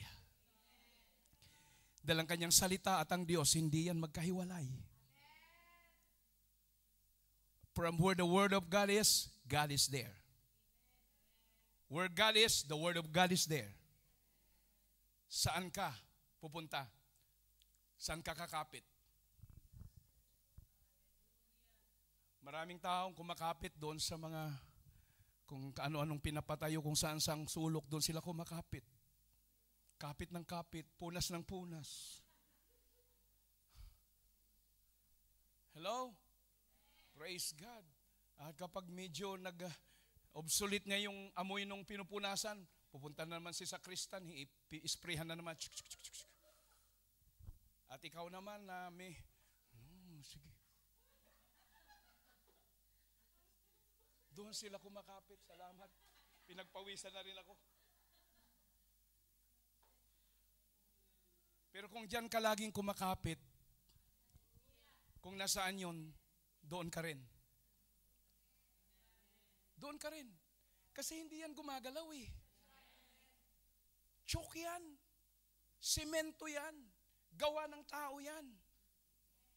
Dahil ang kanyang salita at ang Diyos, hindi yan magkahiwalay. From where the Word of God is there. Where God is, the Word of God is there. Saan ka pupunta? Saan ka kakapit? Maraming taong kumakapit doon sa mga, kung ano-anong pinapatayo, kung saan-sang sulok, doon sila kumakapit. Kapit ng kapit, punas ng punas. Hello? Praise God. At kapag medyo obsolete nga yung amoy nung pinupunasan, pupunta na naman si sakristan, i-sprayhan na naman. At ikaw naman na may, sige. Doon sila kumakapit. Salamat. Pinagpawisan na rin ako. Pero kung diyan ka laging kumakapit, kung nasaan yun, doon ka rin. Doon ka rin. Kasi hindi yan gumagalaw eh. Chok yan. Semento yan. Gawa ng tao yan.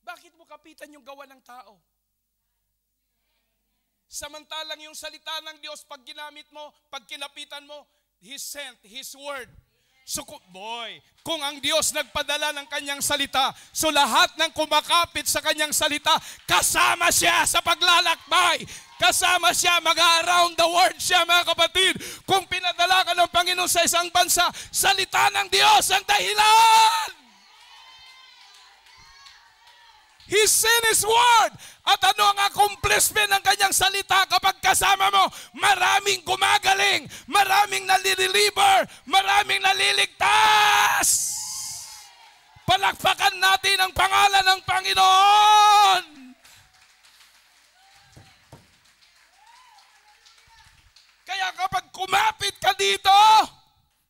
Bakit mo kapitan yung gawa ng tao? Samantalang yung salita ng Diyos, pag ginamit mo, pag kinapitan mo, He sent His word. So, kung ang Diyos nagpadala ng kanyang salita, so lahat ng kumakapit sa kanyang salita, kasama siya sa paglalakbay. Kasama siya, mag-around the world siya, mga kapatid. Kung pinadala ka ng Panginoon sa isang bansa, salita ng Diyos ang dahilan. He sent His word. At ano ang accomplishment ng kanyang salita kapag kasama mo? Maraming gumagaling, maraming nalideliver, maraming naliligtas. Palakpakan natin ang pangalan ng Panginoon. Kaya kapag kumapit ka dito,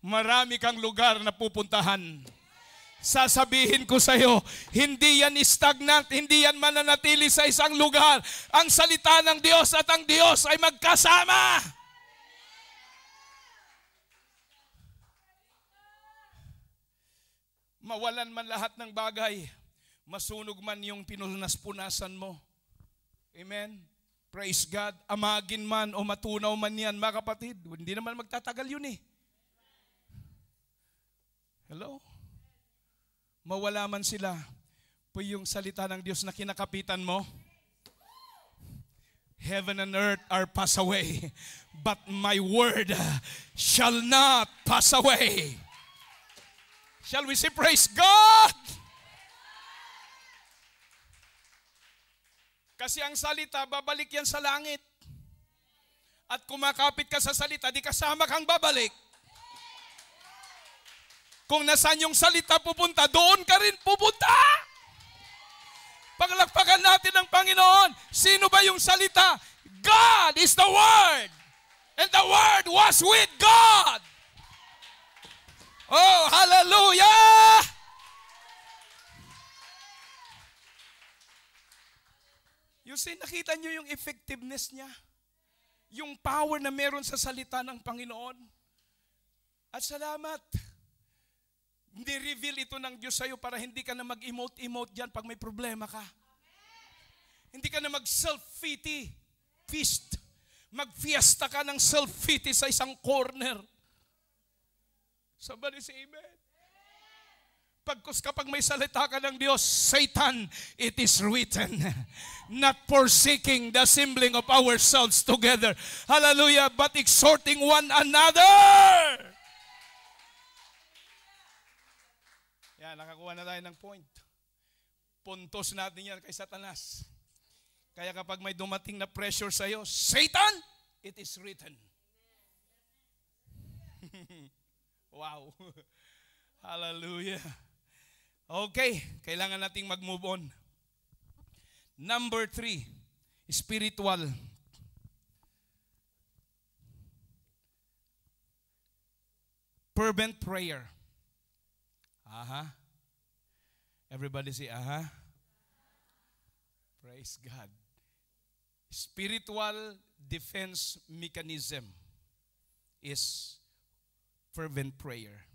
marami kang lugar na pupuntahan. Sasabihin ko sa iyo, hindi yan stagnant, hindi yan mananatili sa isang lugar. Ang salita ng Diyos at ang Diyos ay magkasama. Mawalan man lahat ng bagay, masunog man yung pinunas-punasan mo. Amen? Praise God. Amagin man o matunaw man yan, mga kapatid. Hindi naman magtatagal yun eh. Hello? Mawala man sila, po yung salita ng Diyos na kinakapitan mo, heaven and earth are pass away, but my word shall not pass away. Shall we say praise God? Kasi ang salita, babalik yan sa langit. At kumakapit ka sa salita, di kasama kang babalik. Kung nasaan yung salita pupunta, doon ka rin pupunta. Paglakpakan natin ang Panginoon. Sino ba yung salita? God is the Word. And the Word was with God. Oh, hallelujah! You see, nakita nyo yung effectiveness niya. Yung power na meron sa salita ng Panginoon. At salamat. Hindi reveal ito ng Diyos sa'yo para hindi ka na mag-emote-emote dyan pag may problema ka. Amen. Hindi ka na mag-self-pity feast. Mag-fiesta ka ng self-pity sa isang corner. Somebody say amen. Kapag may salita ka ng Diyos, Satan, it is written, not forsaking the assembling of ourselves together. Hallelujah, but exhorting one another. Yan, nakakuha na tayo ng point. Puntos natin yan kay Satanas. Kaya kapag may dumating na pressure sa iyo, Satan, it is written. Wow. Hallelujah. Okay, kailangan nating mag-move on. Number 3, spiritual. Fervent prayer. Aha. Everybody say, aha. Praise God. Spiritual defense mechanism is fervent prayer.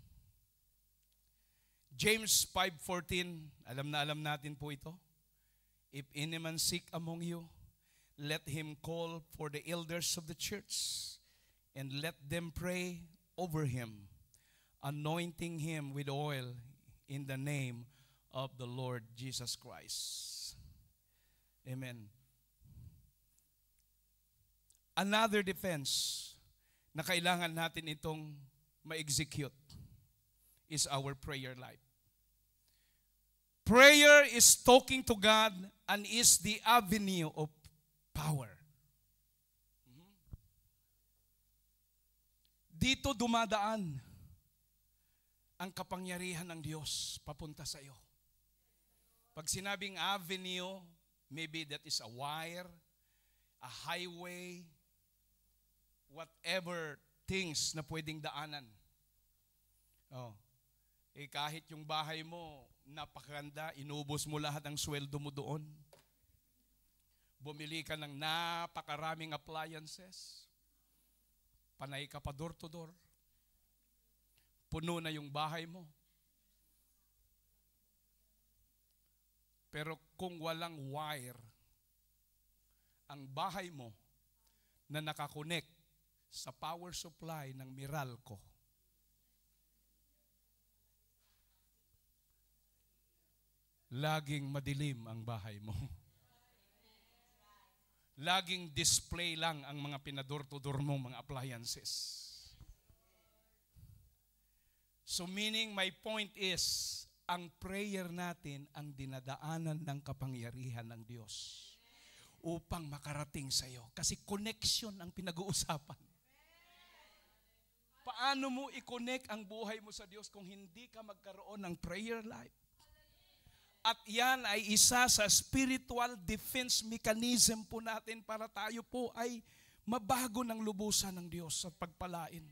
James 5:14, alam natin po ito. If any man sick among you, let him call for the elders of the church, and let them pray over him, anointing him with oil in the name of the Lord Jesus Christ. Amen. Another defense na kailangan natin itong ma-execute is our prayer life. Prayer is talking to God and is the avenue of power. Dito dumadaan ang kapangyarihan ng Diyos papunta sa iyo. Pag sinabing avenue, maybe that is a wire, a highway, whatever things na pwedeng daanan. Kahit yung bahay mo, napakaganda, inubos mo lahat ng sweldo mo doon. Bumili ka ng napakaraming appliances. Panay ka pa door to door. Puno na yung bahay mo. Pero kung walang wire, ang bahay mo na nakakonect sa power supply ng Meralco, laging madilim ang bahay mo. Laging display lang ang mga pinador-to-door mo, mga appliances. So meaning, my point is, ang prayer natin ang dinadaanan ng kapangyarihan ng Diyos upang makarating sa iyo. Kasi connection ang pinag-uusapan. Paano mo i-connect ang buhay mo sa Diyos kung hindi ka magkaroon ng prayer life? At yan ay isa sa spiritual defense mechanism po natin para tayo po ay mabago ng lubusan ng Diyos at pagpalain.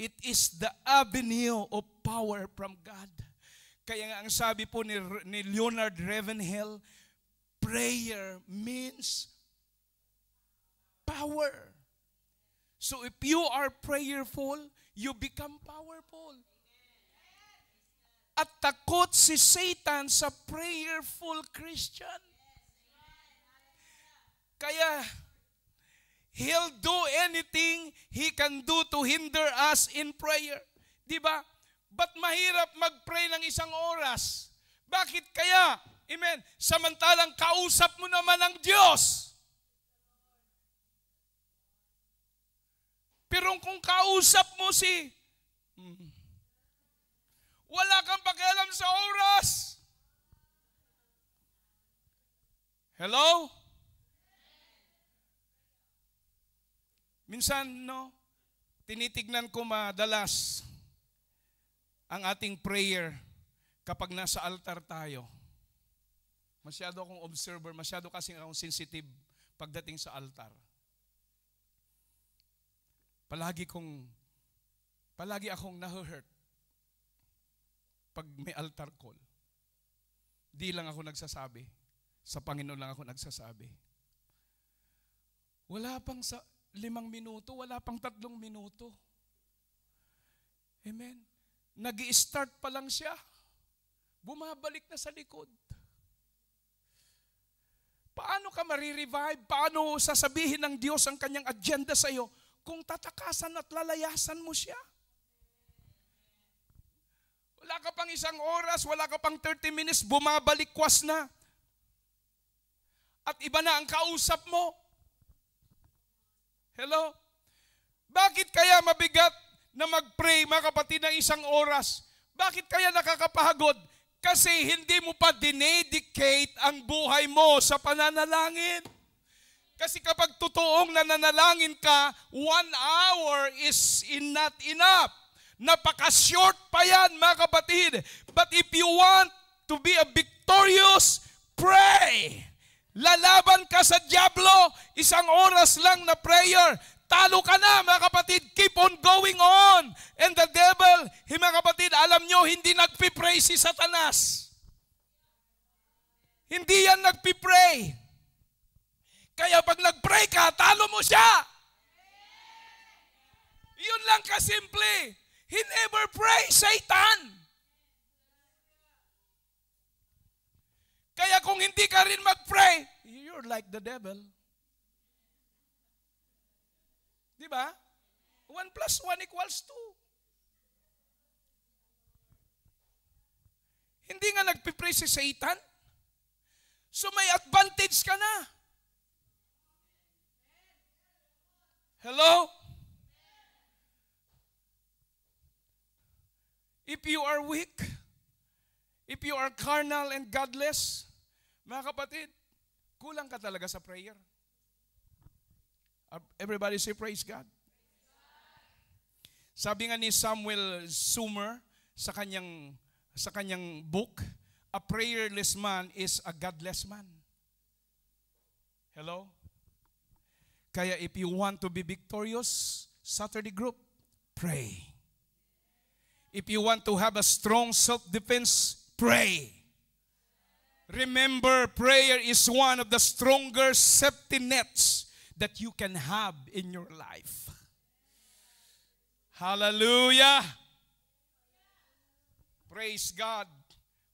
It is the avenue of power from God. Kaya nga ang sabi po ni Leonard Ravenhill, prayer means power. So if you are prayerful, you become powerful. At takot si Satan sa prayerful Christian. Kaya, he'll do anything he can do to hinder us in prayer. Diba? Ba't mahirap mag-pray ng isang oras? Bakit kaya? Amen. Samantalang kausap mo naman ang Diyos. Pero kung kausap mo wala kang pakialam sa oras. Hello? Minsan, tinitignan ko madalas ang ating prayer kapag nasa altar tayo. Masyado akong observer, masyado kasing akong sensitive pagdating sa altar. Palagi akong na-hurt pag may altar call. Di lang ako nagsasabi. Sa Panginoon lang ako nagsasabi. Wala pang 5 minuto, wala pang 3 minuto. Amen. Nag-i-start pa lang siya. Bumabalik na sa likod. Paano ka marirevive? Paano sasabihin ng Diyos ang kanyang agenda sa iyo kung tatakasan at lalayasan mo siya? Wala ka pang 1 oras, wala ka pang 30 minutes, bumabalikwas na. At iba na ang kausap mo. Hello? Bakit kaya mabigat na mag-pray, mga kapatid, ng 1 oras? Bakit kaya nakakapagod? Kasi hindi mo pa dinedicate ang buhay mo sa pananalangin. Kasi kapag totoong nananalangin ka, 1 hour is not enough. Napaka-short pa yan, mga kapatid. But if you want to be a victorious, pray. Lalaban ka sa dyablo, 1 oras lang na prayer, talo ka na, mga kapatid. Keep on going on. And the devil, mga kapatid, alam nyo, hindi nagpipray si Satanas. Hindi yan nagpipray. Kaya pag nagpray ka, talo mo siya. Yun lang kasimple. He never prays Satan. Kaya kung hindi ka rin mag-pray, you're like the devil. Di ba? 1 plus 1 equals 2. Hindi nga nagpipray si Satan. So may advantage ka na. Hello? If you are weak, if you are carnal and godless, mga kapatid, kulang ka talaga sa prayer. Everybody say praise God. Sabi nga ni Samuel Sumer sa kanyang book, a prayerless man is a godless man. Hello? Kaya if you want to be victorious, Saturday group, pray. If you want to have a strong self-defense, pray. Remember, prayer is one of the stronger safety nets that you can have in your life. Hallelujah! Praise God!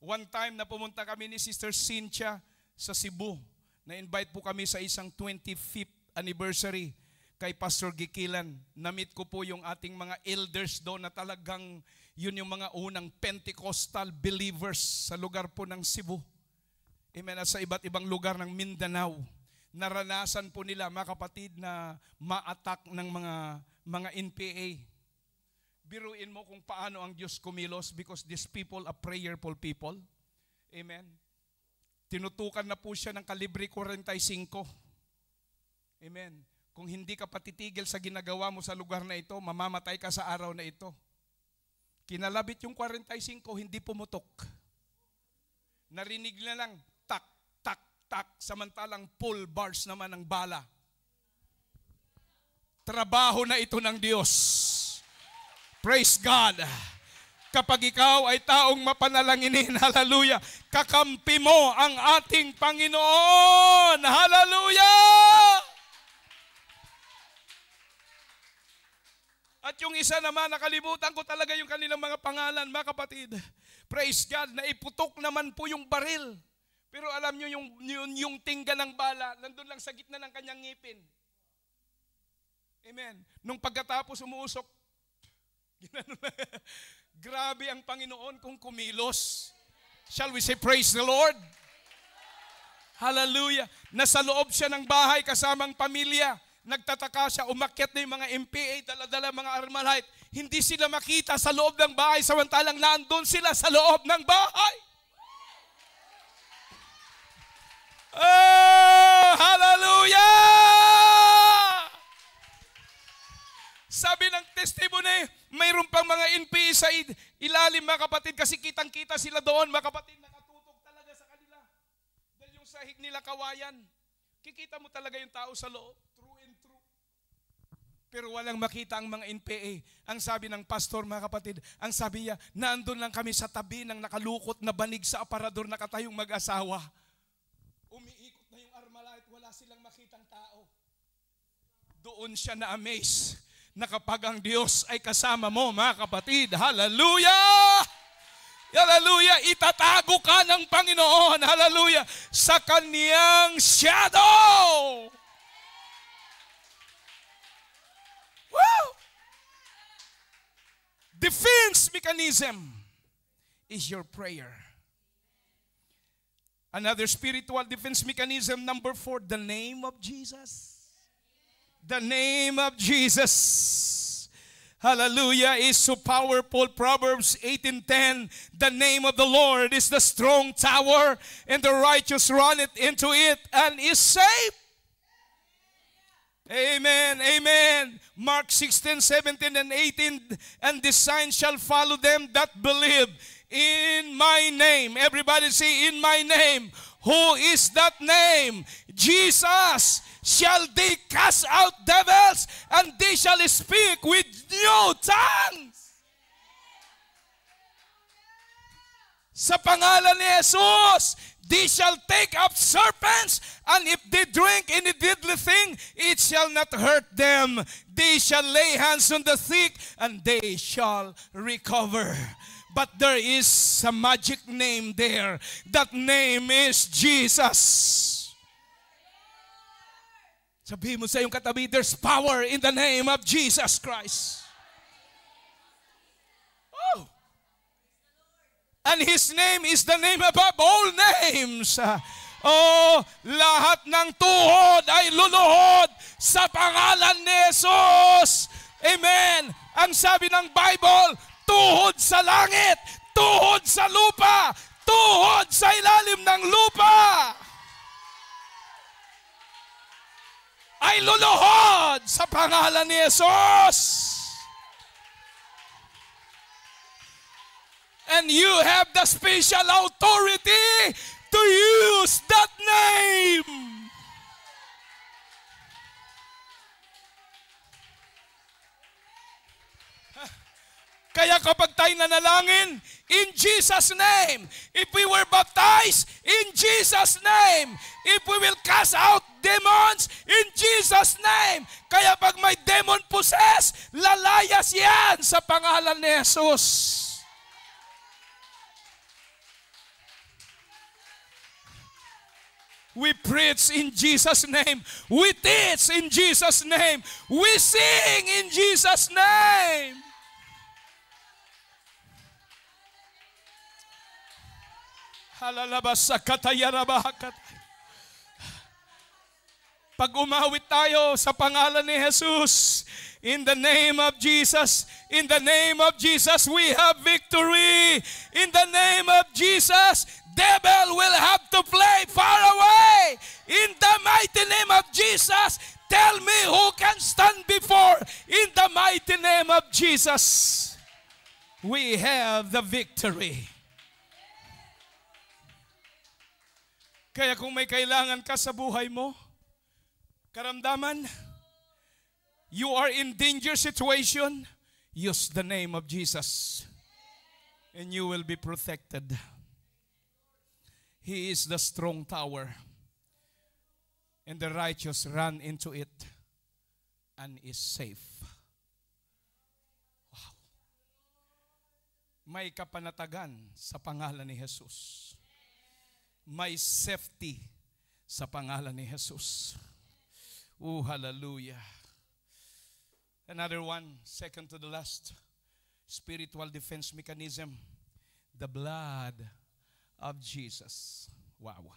One time na pumunta kami ni Sister Cynthia sa Cebu. Na-invite po kami sa isang 25th anniversary kay Pastor Gikilan. Na-meet ko po yung ating mga elders doon na talagang yun yung mga unang Pentecostal believers sa lugar po ng Cebu. Amen. At sa iba't ibang lugar ng Mindanao. Naranasan po nila, mga kapatid, na ma-attack ng mga NPA. Biruin mo kung paano ang Diyos kumilos because these people are prayerful people. Amen. Tinutukan na po siya ng kalibre 45. Amen. Kung hindi ka patitigil sa ginagawa mo sa lugar na ito, mamamatay ka sa araw na ito. Kinalabit yung 45, hindi pumutok. Narinig na lang, tak, tak, tak, samantalang full bars naman ang bala. Trabaho na ito ng Diyos. Praise God. Kapag ikaw ay taong mapanalanginin, hallelujah, kakampi mo ang ating Panginoon. Hallelujah! At yung isa naman, nakalimutan ko talaga yung kanilang mga pangalan, mga kapatid. Praise God, na iputok naman po yung baril. Pero alam nyo, yung tingga ng bala, nandun lang sa gitna ng kanyang ngipin. Amen. Nung pagkatapos umuusok, grabe ang Panginoon kung kumilos. Shall we say praise the Lord? Hallelujah. Nasa loob siya ng bahay kasamang pamilya. Nagtataka siya, umakyat na yung mga MPA, dala-dala mga Armalite. Hindi sila makita sa loob ng bahay, samantalang naandun sila sa loob ng bahay. Oh, hallelujah! Sabi ng testimony, mayroon pang mga NPA sa ilalim, mga kapatid, kasi kitang-kita sila doon, mga kapatid, nakatutok talaga sa kanila. Dahil yung sahig nila kawayan, kikita mo talaga yung tao sa loob. Pero walang makita ang mga NPA. Ang sabi ng pastor, mga kapatid, ang sabi niya, naandun lang kami sa tabi ng nakalukot na banig sa aparador, nakatayong mag-asawa. Umiikot na yung Armalite, wala silang makitang tao. Doon siya na-amaze na kapag ang Diyos ay kasama mo, mga kapatid, hallelujah! Hallelujah! Itatago ka ng Panginoon, hallelujah, sa Kaniyang shadow! Wow! Defense mechanism is your prayer. Another spiritual defense mechanism, number 4, the name of Jesus. The name of Jesus. Hallelujah, is so powerful. Proverbs 18:10, the name of the Lord is the strong tower, and the righteous runneth into it and is safe. Amen, amen. Mark 16:17 and 18, and this sign shall follow them that believe. in my name. Everybody say, in my name. Who is that name? Jesus. Shall they cast out devils, and they shall speak with new tongues. Sa pangalan ni Jesus, they shall take up serpents, and if they drink any deadly thing, it shall not hurt them. They shall lay hands on the sick, and they shall recover. But there is a magic name there. That name is Jesus. Sabihin mo sa iyong katabi, there's power in the name of Jesus Christ. Oh. And His name is the name above all names. Oh, lahat ng tuhod ay luluhod sa pangalan ni Jesus. Amen. Ang sabi ng Bible, tuhod sa langit, tuhod sa lupa, tuhod sa ilalim ng lupa, ay luluhod sa pangalan ni Jesus. And you have the special authority to use that name. Kaya kapag tayo nanalangin, in Jesus' name, if we were baptized, in Jesus' name, if we will cast out demons, in Jesus' name, kaya pag may demon possess, lalayas yan sa pangalan ni Jesus. We preach in Jesus' name. We teach in Jesus' name. We sing in Jesus' name. Pag umawit tayo sa pangalan ni Jesus, in the name of Jesus, in the name of Jesus, we have victory. In the name of Jesus, devil will have to flee far away. In the mighty name of Jesus, tell me who can stand before. In the mighty name of Jesus, we have the victory. Kaya kung may kailangan ka sa buhay mo, karamdaman, you are in danger situation, use the name of Jesus and you will be protected. He is the strong tower and the righteous run into it and is safe. Wow. May kapanatagan sa pangalan ni Jesus. May safety sa pangalan ni Jesus. Oh, hallelujah. Another one, second to the last, spiritual defense mechanism, the blood of Jesus. Wow.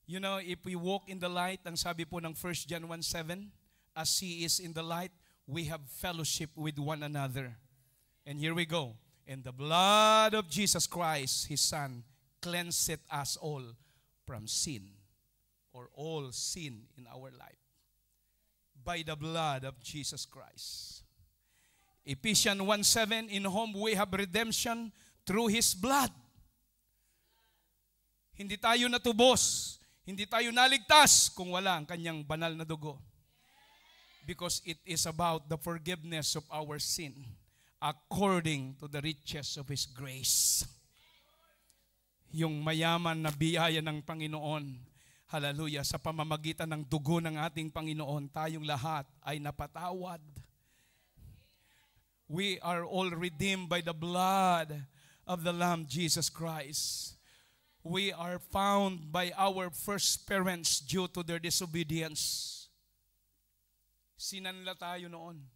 You know, if we walk in the light, ang sabi po ng 1 John 1:7, as He is in the light, we have fellowship with one another. And here we go. And the blood of Jesus Christ, His Son, cleanseth us all from sin, or all sin in our life, by the blood of Jesus Christ. Ephesians 1:7, in whom we have redemption through His blood. Hindi tayo natubos, hindi tayo naligtas kung wala ang kanyang banal na dugo. Because it is about the forgiveness of our sin according to the riches of His grace. Yung mayaman na biyaya ng Panginoon, hallelujah, sa pamamagitan ng dugo ng ating Panginoon, tayong lahat ay napatawad. We are all redeemed by the blood of the Lamb, Jesus Christ. We are found by our first parents due to their disobedience. Sinanla tayo noon.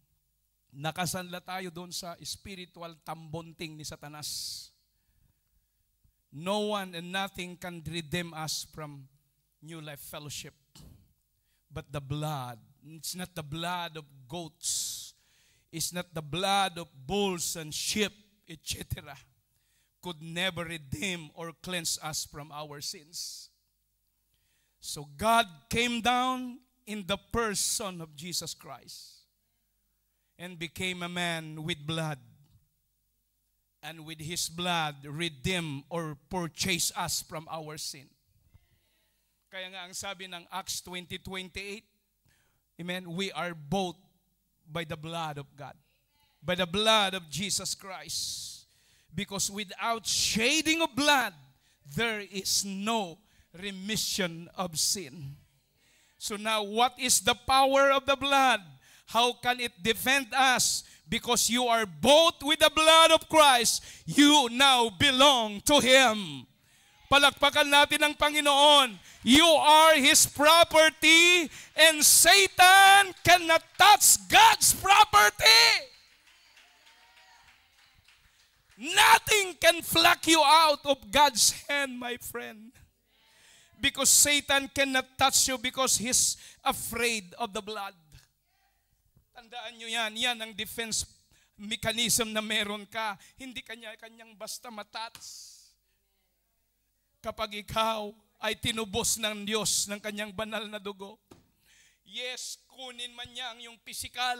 Nakasanla tayo doon sa spiritual tambonting ni Satanas. No one and nothing can redeem us from New Life Fellowship. But the blood, it's not the blood of goats, it's not the blood of bulls and sheep, etc., could never redeem or cleanse us from our sins. So God came down in the person of Jesus Christ and became a man with blood and with His blood redeem or purchase us from our sin. Kaya nga ang sabi ng Acts 20:28, amen, we are bought by the blood of God, by the blood of Jesus Christ. Because without shedding of blood, there is no remission of sin. So now, what is the power of the blood? How can it defend us? Because you are bought with the blood of Christ, you now belong to Him. Palakpakan natin ang Panginoon. You are His property, and Satan cannot touch God's property. Nothing can pluck you out of God's hand, my friend. Because Satan cannot touch you because he's afraid of the blood. Tandaan nyo yan. Yan ang defense mechanism na meron ka. Hindi kanyang basta matats. Kapag ikaw ay tinubos ng Diyos ng kanyang banal na dugo. Yes, kunin man niya ang iyong pisikal.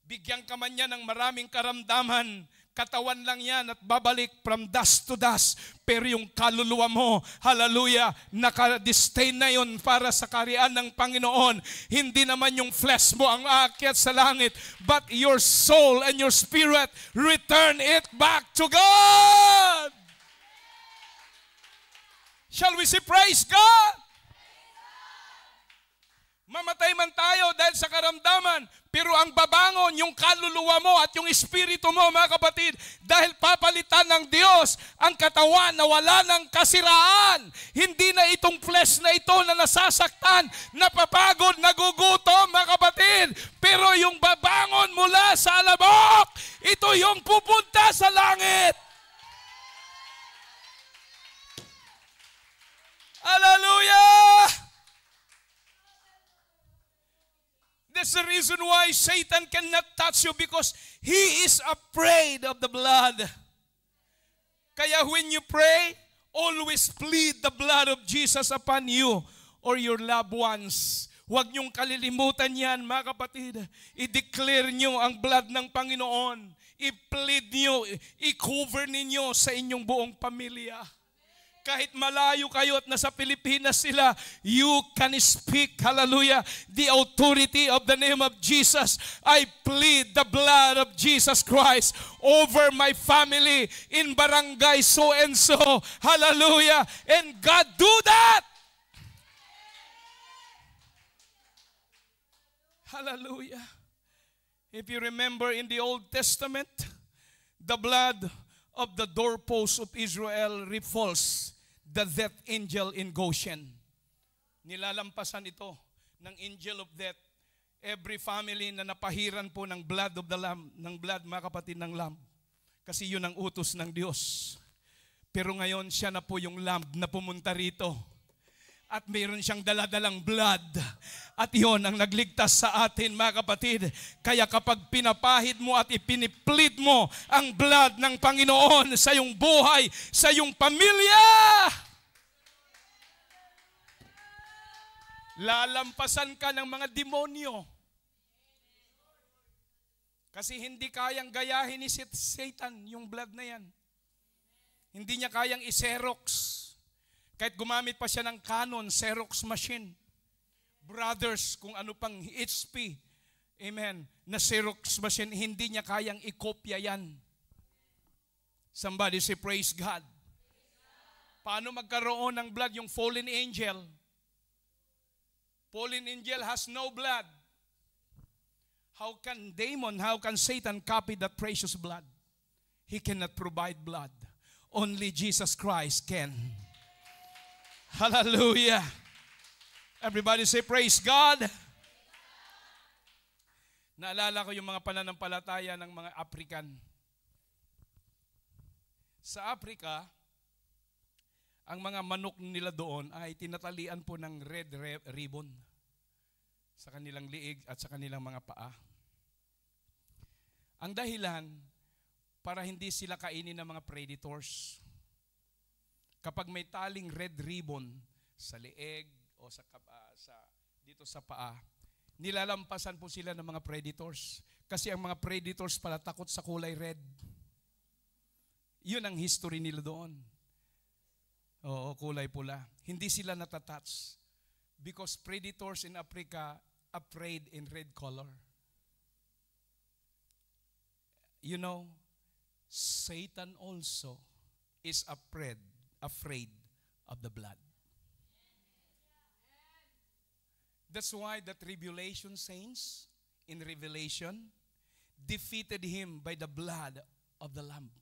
Bigyan ka man niya ng maraming karamdaman. Katawan lang yan at babalik from dust to dust. Pero yung kaluluwa mo, hallelujah, naka-distain na yun para sa kaharian ng Panginoon. Hindi naman yung flesh mo ang aakyat sa langit, but your soul and your spirit, return it back to God. Shall we say praise God? Mamatay man tayo dahil sa karamdaman, pero ang babangon, yung kaluluwa mo at yung espiritu mo, mga kapatid, dahil papalitan ng Diyos ang katawan na wala ng kasiraan. Hindi na itong flesh na ito na nasasaktan, napapagod, nagugutom, mga kapatid. Pero yung babangon mula sa alabok, ito yung pupunta sa langit. Hallelujah! That's the reason why Satan cannot touch you, because he is afraid of the blood. Kaya when you pray, always plead the blood of Jesus upon you or your loved ones. Huwag niyong kalilimutan yan, mga kapatid. I-declare niyo ang blood ng Panginoon. I-plead niyo, i-cover ninyo sa inyong buong pamilya. Kahit malayo kayo at nasa Pilipinas sila, you can speak, hallelujah, the authority of the name of Jesus. I plead the blood of Jesus Christ over my family in barangay so and so, hallelujah, and God do that. Hallelujah. If you remember in the Old Testament, the blood of the doorposts of Israel repulsed the death angel in Goshen. Nilalampasan ito ng angel of death. Every family na napahiran po ng blood of the lamb, ng blood, mga kapatid, ng lamb. Kasi yun ang utos ng Diyos. Pero ngayon siya na po yung lamb na pumunta rito. At mayroon siyang daladalang blood. At yon ang nagligtas sa atin, mga kapatid. Kaya kapag pinapahid mo at ipiniplead mo ang blood ng Panginoon sa iyong buhay, sa iyong pamilya, lalampasan ka ng mga demonyo. Kasi hindi kayang gayahin ni Satan yung blood na yan. Hindi niya kayang i-xerox. Kahit gumamit pa siya ng Canon, Xerox machine. Brothers, kung ano pang HP, amen, na Xerox machine, hindi niya kayang ikopya yan. Somebody say, praise God. Paano magkaroon ng blood yung fallen angel? Fallen angel has no blood. How can Satan copy that precious blood? He cannot provide blood. Only Jesus Christ can. Hallelujah. Everybody say, praise God. Naalala ko yung mga pananampalataya ng mga African. Sa Africa, ang mga manok nila doon ay tinatalian po ng red ribbon sa kanilang liig at sa kanilang mga paa. Ang dahilan, para hindi sila kainin ng mga predators. Kapag may taling red ribbon sa leeg o dito sa paa, nilalampasan po sila ng mga predators. Kasi ang mga predators pala takot sa kulay red. Yun ang history nila doon. Oo, kulay pula. Hindi sila natatouch because predators in Africa afraid in red color. You know, Satan also is afraid of the blood. That's why the tribulation saints in Revelation defeated him by the blood of the Lamb.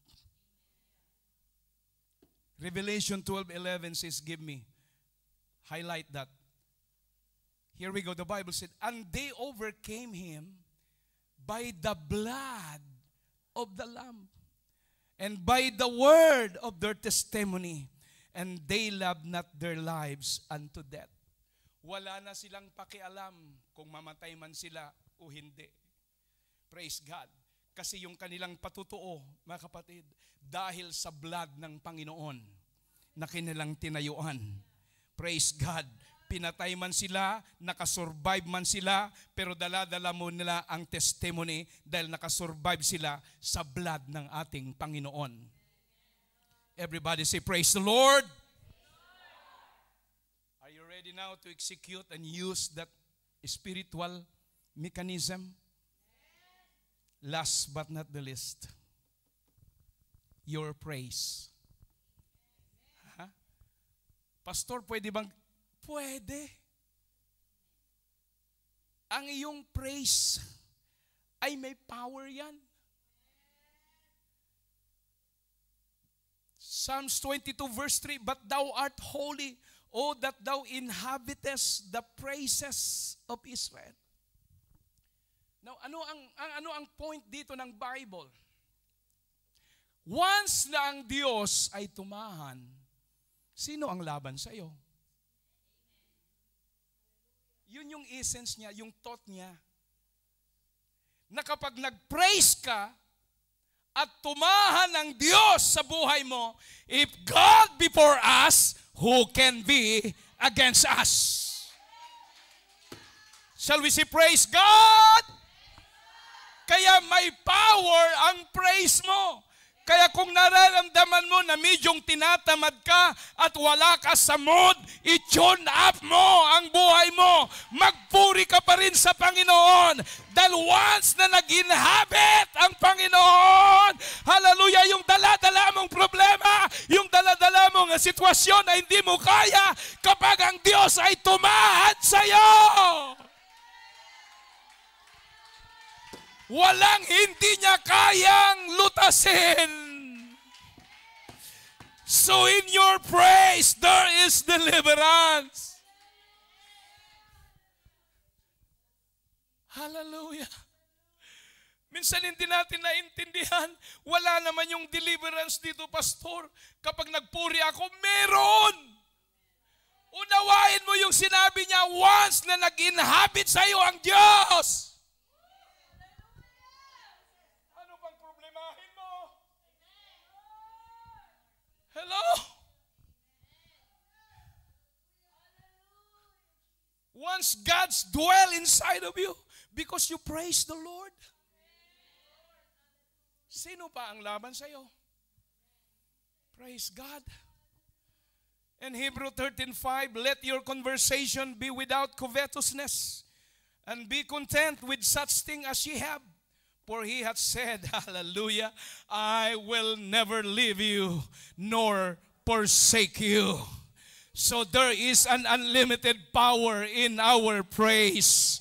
Revelation 12:11 says, give me, highlight that. Here we go, the Bible said, and they overcame him by the blood of the Lamb and by the word of their testimony, and they loved not their lives unto death. Wala na silang pakialam kung mamatay man sila o hindi. Praise God. Kasi yung kanilang patutuo, mga kapatid, dahil sa blood ng Panginoon na kanilang tinayuan. Praise God. Pinatay man sila, nakasurvive man sila, pero dala-dala mo nila ang testimony dahil nakasurvive sila sa blood ng ating Panginoon. Everybody say, praise the Lord. Are you ready now to execute and use that spiritual mechanism? Last but not the least, your praise. Pastor, pwede bang? Pwede. Ang iyong praise ay may power yan. Psalms 22 verse 3, but thou art holy, O that thou inhabitest the praises of Israel. Now, ano ang point dito ng Bible? Once na ang Diyos ay tumahan, sino ang laban sa iyo? Yun yung essence niya, yung thought niya. Na kapag nag-praise ka at tumahan ng Diyos sa buhay mo, if God before us, who can be against us? Shall we say praise God? Kaya may power ang praise mo. Kaya kung nararamdaman mo na medyong tinatamad ka at wala ka sa mood, i-tune up mo ang buhay mo. Magpuri ka pa rin sa Panginoon. Dahil once na nag-inhabit ang Panginoon, hallelujah, yung dala-dala mong problema, yung dala-dala mong sitwasyon na hindi mo kaya, kapag ang Diyos ay tumahad sa iyo, walang hindi niya kayang lutasin. So in your praise, there is deliverance. Hallelujah. Minsan hindi natin naintindihan, wala naman yung deliverance dito, Pastor. Kapag nagpuri ako, meron. Unawain mo yung sinabi niya, once na nag-inhabit sa iyo ang Diyos. Hello? Once God's dwell inside of you because you praise the Lord. Sino pa ang laban sa iyo? Praise God. In Hebrews 13:5, let your conversation be without covetousness, and be content with such thing as ye have. For he hath said, hallelujah, I will never leave you nor forsake you. So there is an unlimited power in our praise,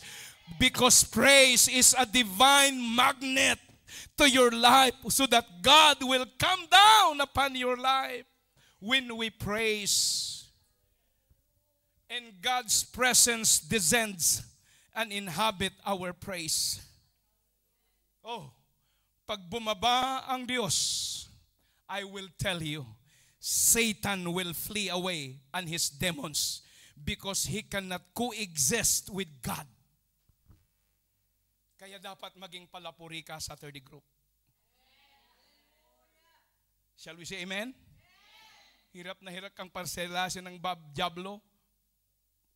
because praise is a divine magnet to your life, so that God will come down upon your life when we praise. And God's presence descends and inhabit our praise. Oh, pag bumaba ang Diyos, I will tell you, Satan will flee away and his demons, because he cannot coexist with God. Kaya dapat maging palapuri ka sa 30 group. Shall we say amen? Hirap na hirap kang parselasin ng Diablo.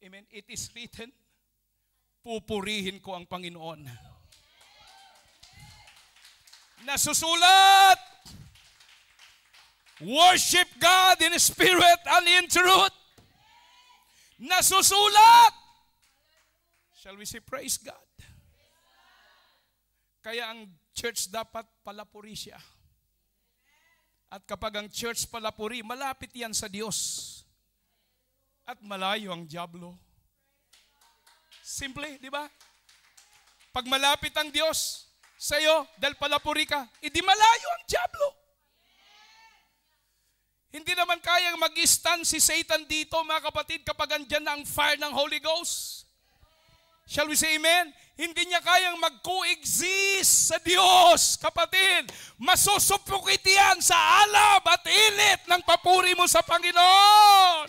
Amen? It is written, pupurihin ko ang Panginoon. Nasusulat, Worship God in spirit and in truth. Nasusulat. Shall we say praise God? Kaya ang church dapat palapuri siya. At kapag ang church palapuri, malapit yan sa Diyos. At malayo ang dyablo. Simple, di ba? Pag malapit ang Diyos sa iyo, dahil palapuri ka, hindi malayo ang dyablo. Hindi naman kayang mag-stand si Satan dito, mga kapatid, kapag andyan na ang fire ng Holy Ghost. Shall we say amen? Hindi niya kayang mag-coexist sa Diyos, kapatid. Masusupukit yan sa alab at init ng papuri mo sa Panginoon.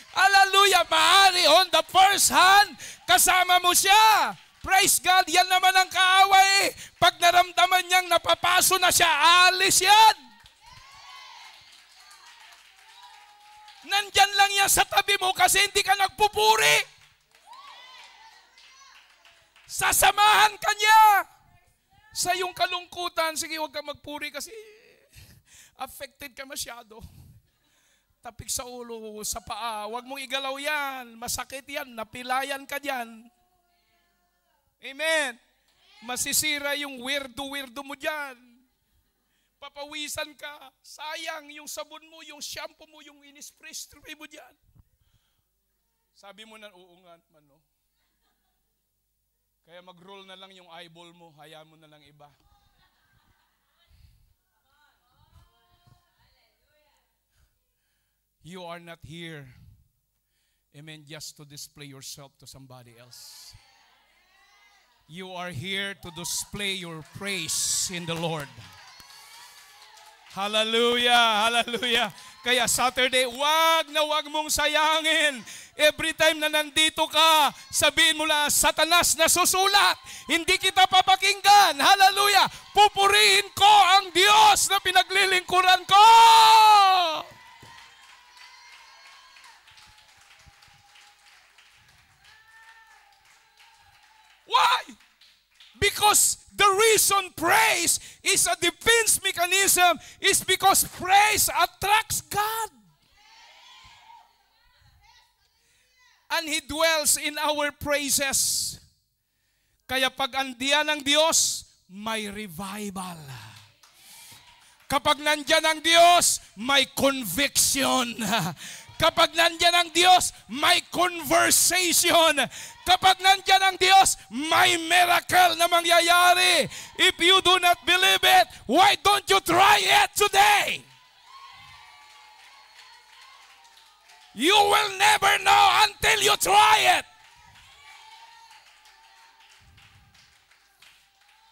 Hallelujah! Maaari on the first hand, kasama mo siya. Praise God! Yan naman ang kaaway. Pag naramdaman niyang napapaso na siya, alis yan. Nandyan lang yan sa tabi mo kasi hindi ka nagpupuri. Sasamahan ka niya. Sa iyong kalungkutan, sige, huwag ka magpuri kasi affected ka masyado. Tapik sa ulo, sa paa, huwag mong igalaw yan. Masakit yan, napilayan ka dyan. Amen. Masisira yung weirdo mo dyan. Papawisan ka. Sayang yung sabon mo, yung shampoo mo, yung inispray mo dyan. Sabi mo na, oo nga man, no? Kaya mag-roll na lang yung eyeball mo, hayaan mo na lang iba. You are not here, amen, just to display yourself to somebody else. You are here to display your praise in the Lord. Hallelujah, hallelujah. Kaya Saturday, wag mong sayangin. Every time na nandito ka, sabihin mo lang, Satanas, nasusulat. Hindi kita papakinggan. Hallelujah. Pupurihin ko ang Diyos na pinaglilingkuran ko. Why? Because the reason praise is a defense mechanism is because praise attracts God. And He dwells in our praises. Kaya pag andiyan ng Diyos, may revival. Kapag nandyan ang Diyos, may conviction. Kapag nandyan ang Diyos, may conversation. Kapag nandyan ang Diyos, may miracle na mangyayari. If you do not believe it, why don't you try it today? You will never know until you try it.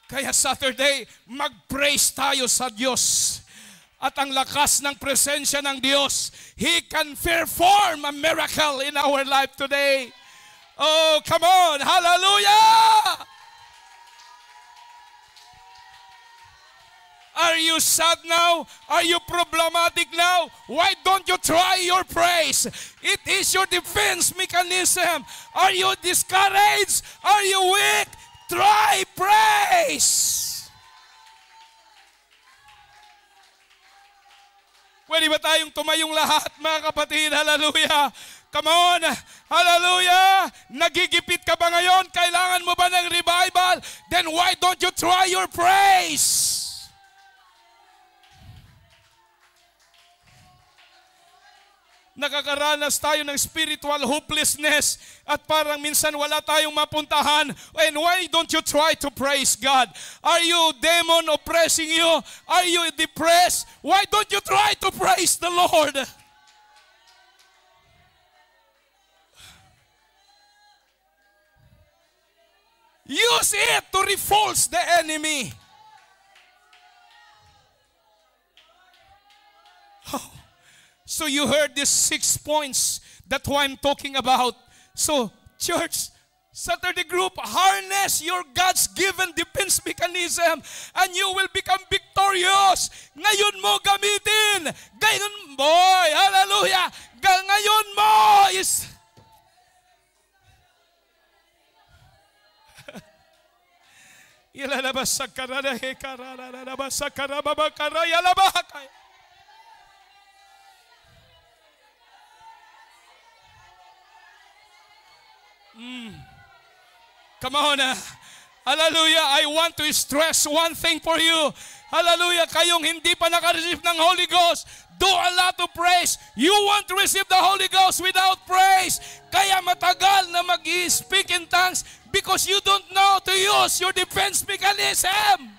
Kaya Saturday, mag-praise tayo sa Diyos. At ang lakas ng presensya ng Diyos, He can perform a miracle in our life today. Oh, come on! Hallelujah! Are you sad now? Are you problematic now? Why don't you try your praise? It is your defense mechanism. Are you discouraged? Are you weak? Try praise. Pwede ba tayong tumayong lahat, mga kapatid? Hallelujah! Come on! Hallelujah! Nagigipit ka ba ngayon? Kailangan mo ba ng revival? Then why don't you try your praise? Nakakaranas tayo ng spiritual hopelessness at parang minsan wala tayong mapuntahan. And why don't you try to praise God? Are you demon oppressing you? Are you depressed? Why don't you try to praise the Lord? Use it to repulse the enemy. Oh. So you heard these 6 points that I'm talking about. So, church, Saturday group, harness your God's given defense mechanism and you will become victorious. Ngayon mo gamitin. Ngayon mo, hallelujah. Ngayon mo is... Ilalabas sa karada, karada, sa karababa, karaya, labakay. Come on. Hallelujah. I want to stress one thing for you. Hallelujah. Kayong hindi pa naka-receive ng Holy Ghost, do a lot of praise. You want to receive the Holy Ghost without praise. Kaya matagal na mag-speak in tongues because you don't know to use your defense mechanism.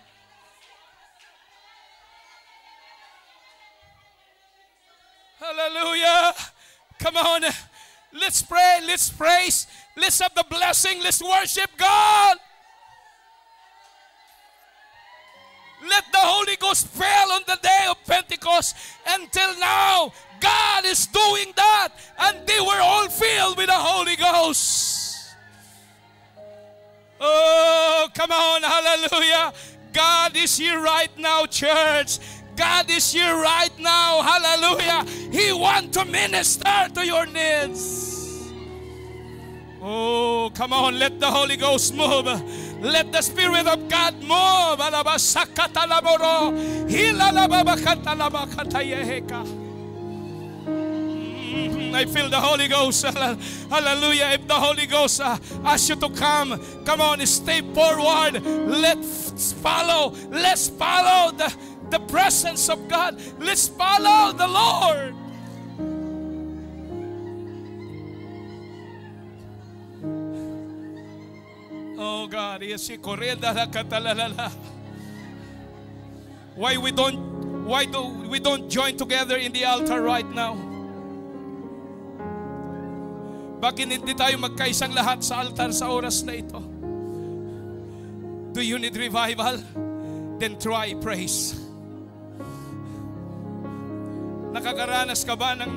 Hallelujah. Come on. Let's pray. Let's praise. Let's have the blessing. Let's worship God. Let the Holy Ghost fall on the day of Pentecost. Until now, God is doing that. And they were all filled with the Holy Ghost. Oh, come on. Hallelujah. God is here right now, church. God is here right now. Hallelujah. He wants to minister to your needs. Oh, come on. Let the Holy Ghost move. Let the Spirit of God move. I feel the Holy Ghost. Hallelujah. If the Holy Ghost asks you to come on, stay forward. Let's follow. Let's follow the presence of God. Let's follow the Lord. Oh God, why we don't join together in the altar right now? Bakit hindi tayo magkaisang lahat sa altar sa oras na ito? Do you need revival? Then try praise. Nakakaranas ka ba ng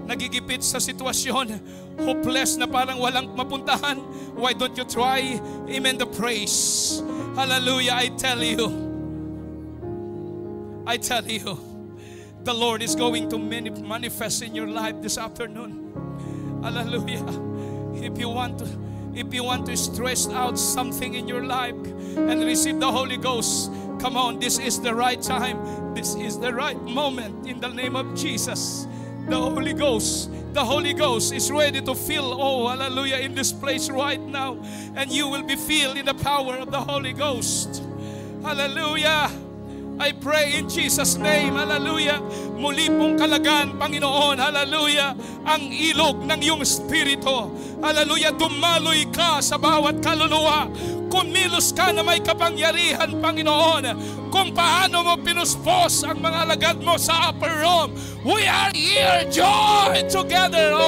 nagigipit sa sitwasyon? Hopeless na parang walang mapuntahan? Why don't you try, amen, the praise? Hallelujah, I tell you, the Lord is going to manifest in your life this afternoon. Hallelujah. If you want to stress out something in your life and receive the Holy Ghost, come on, this is the right time. This is the right moment in the name of Jesus. The Holy Ghost is ready to fill, oh, hallelujah, in this place right now. And you will be filled in the power of the Holy Ghost. Hallelujah. I pray in Jesus' name, hallelujah, muli pong kalagan, Panginoon, hallelujah, ang ilog ng iyong Espiritu. Hallelujah, dumaloy ka sa bawat kaluluwa. Kumilos ka na may kapangyarihan, Panginoon, kung paano mo pinuspos ang mga alagad mo sa upper room. We are here joined together,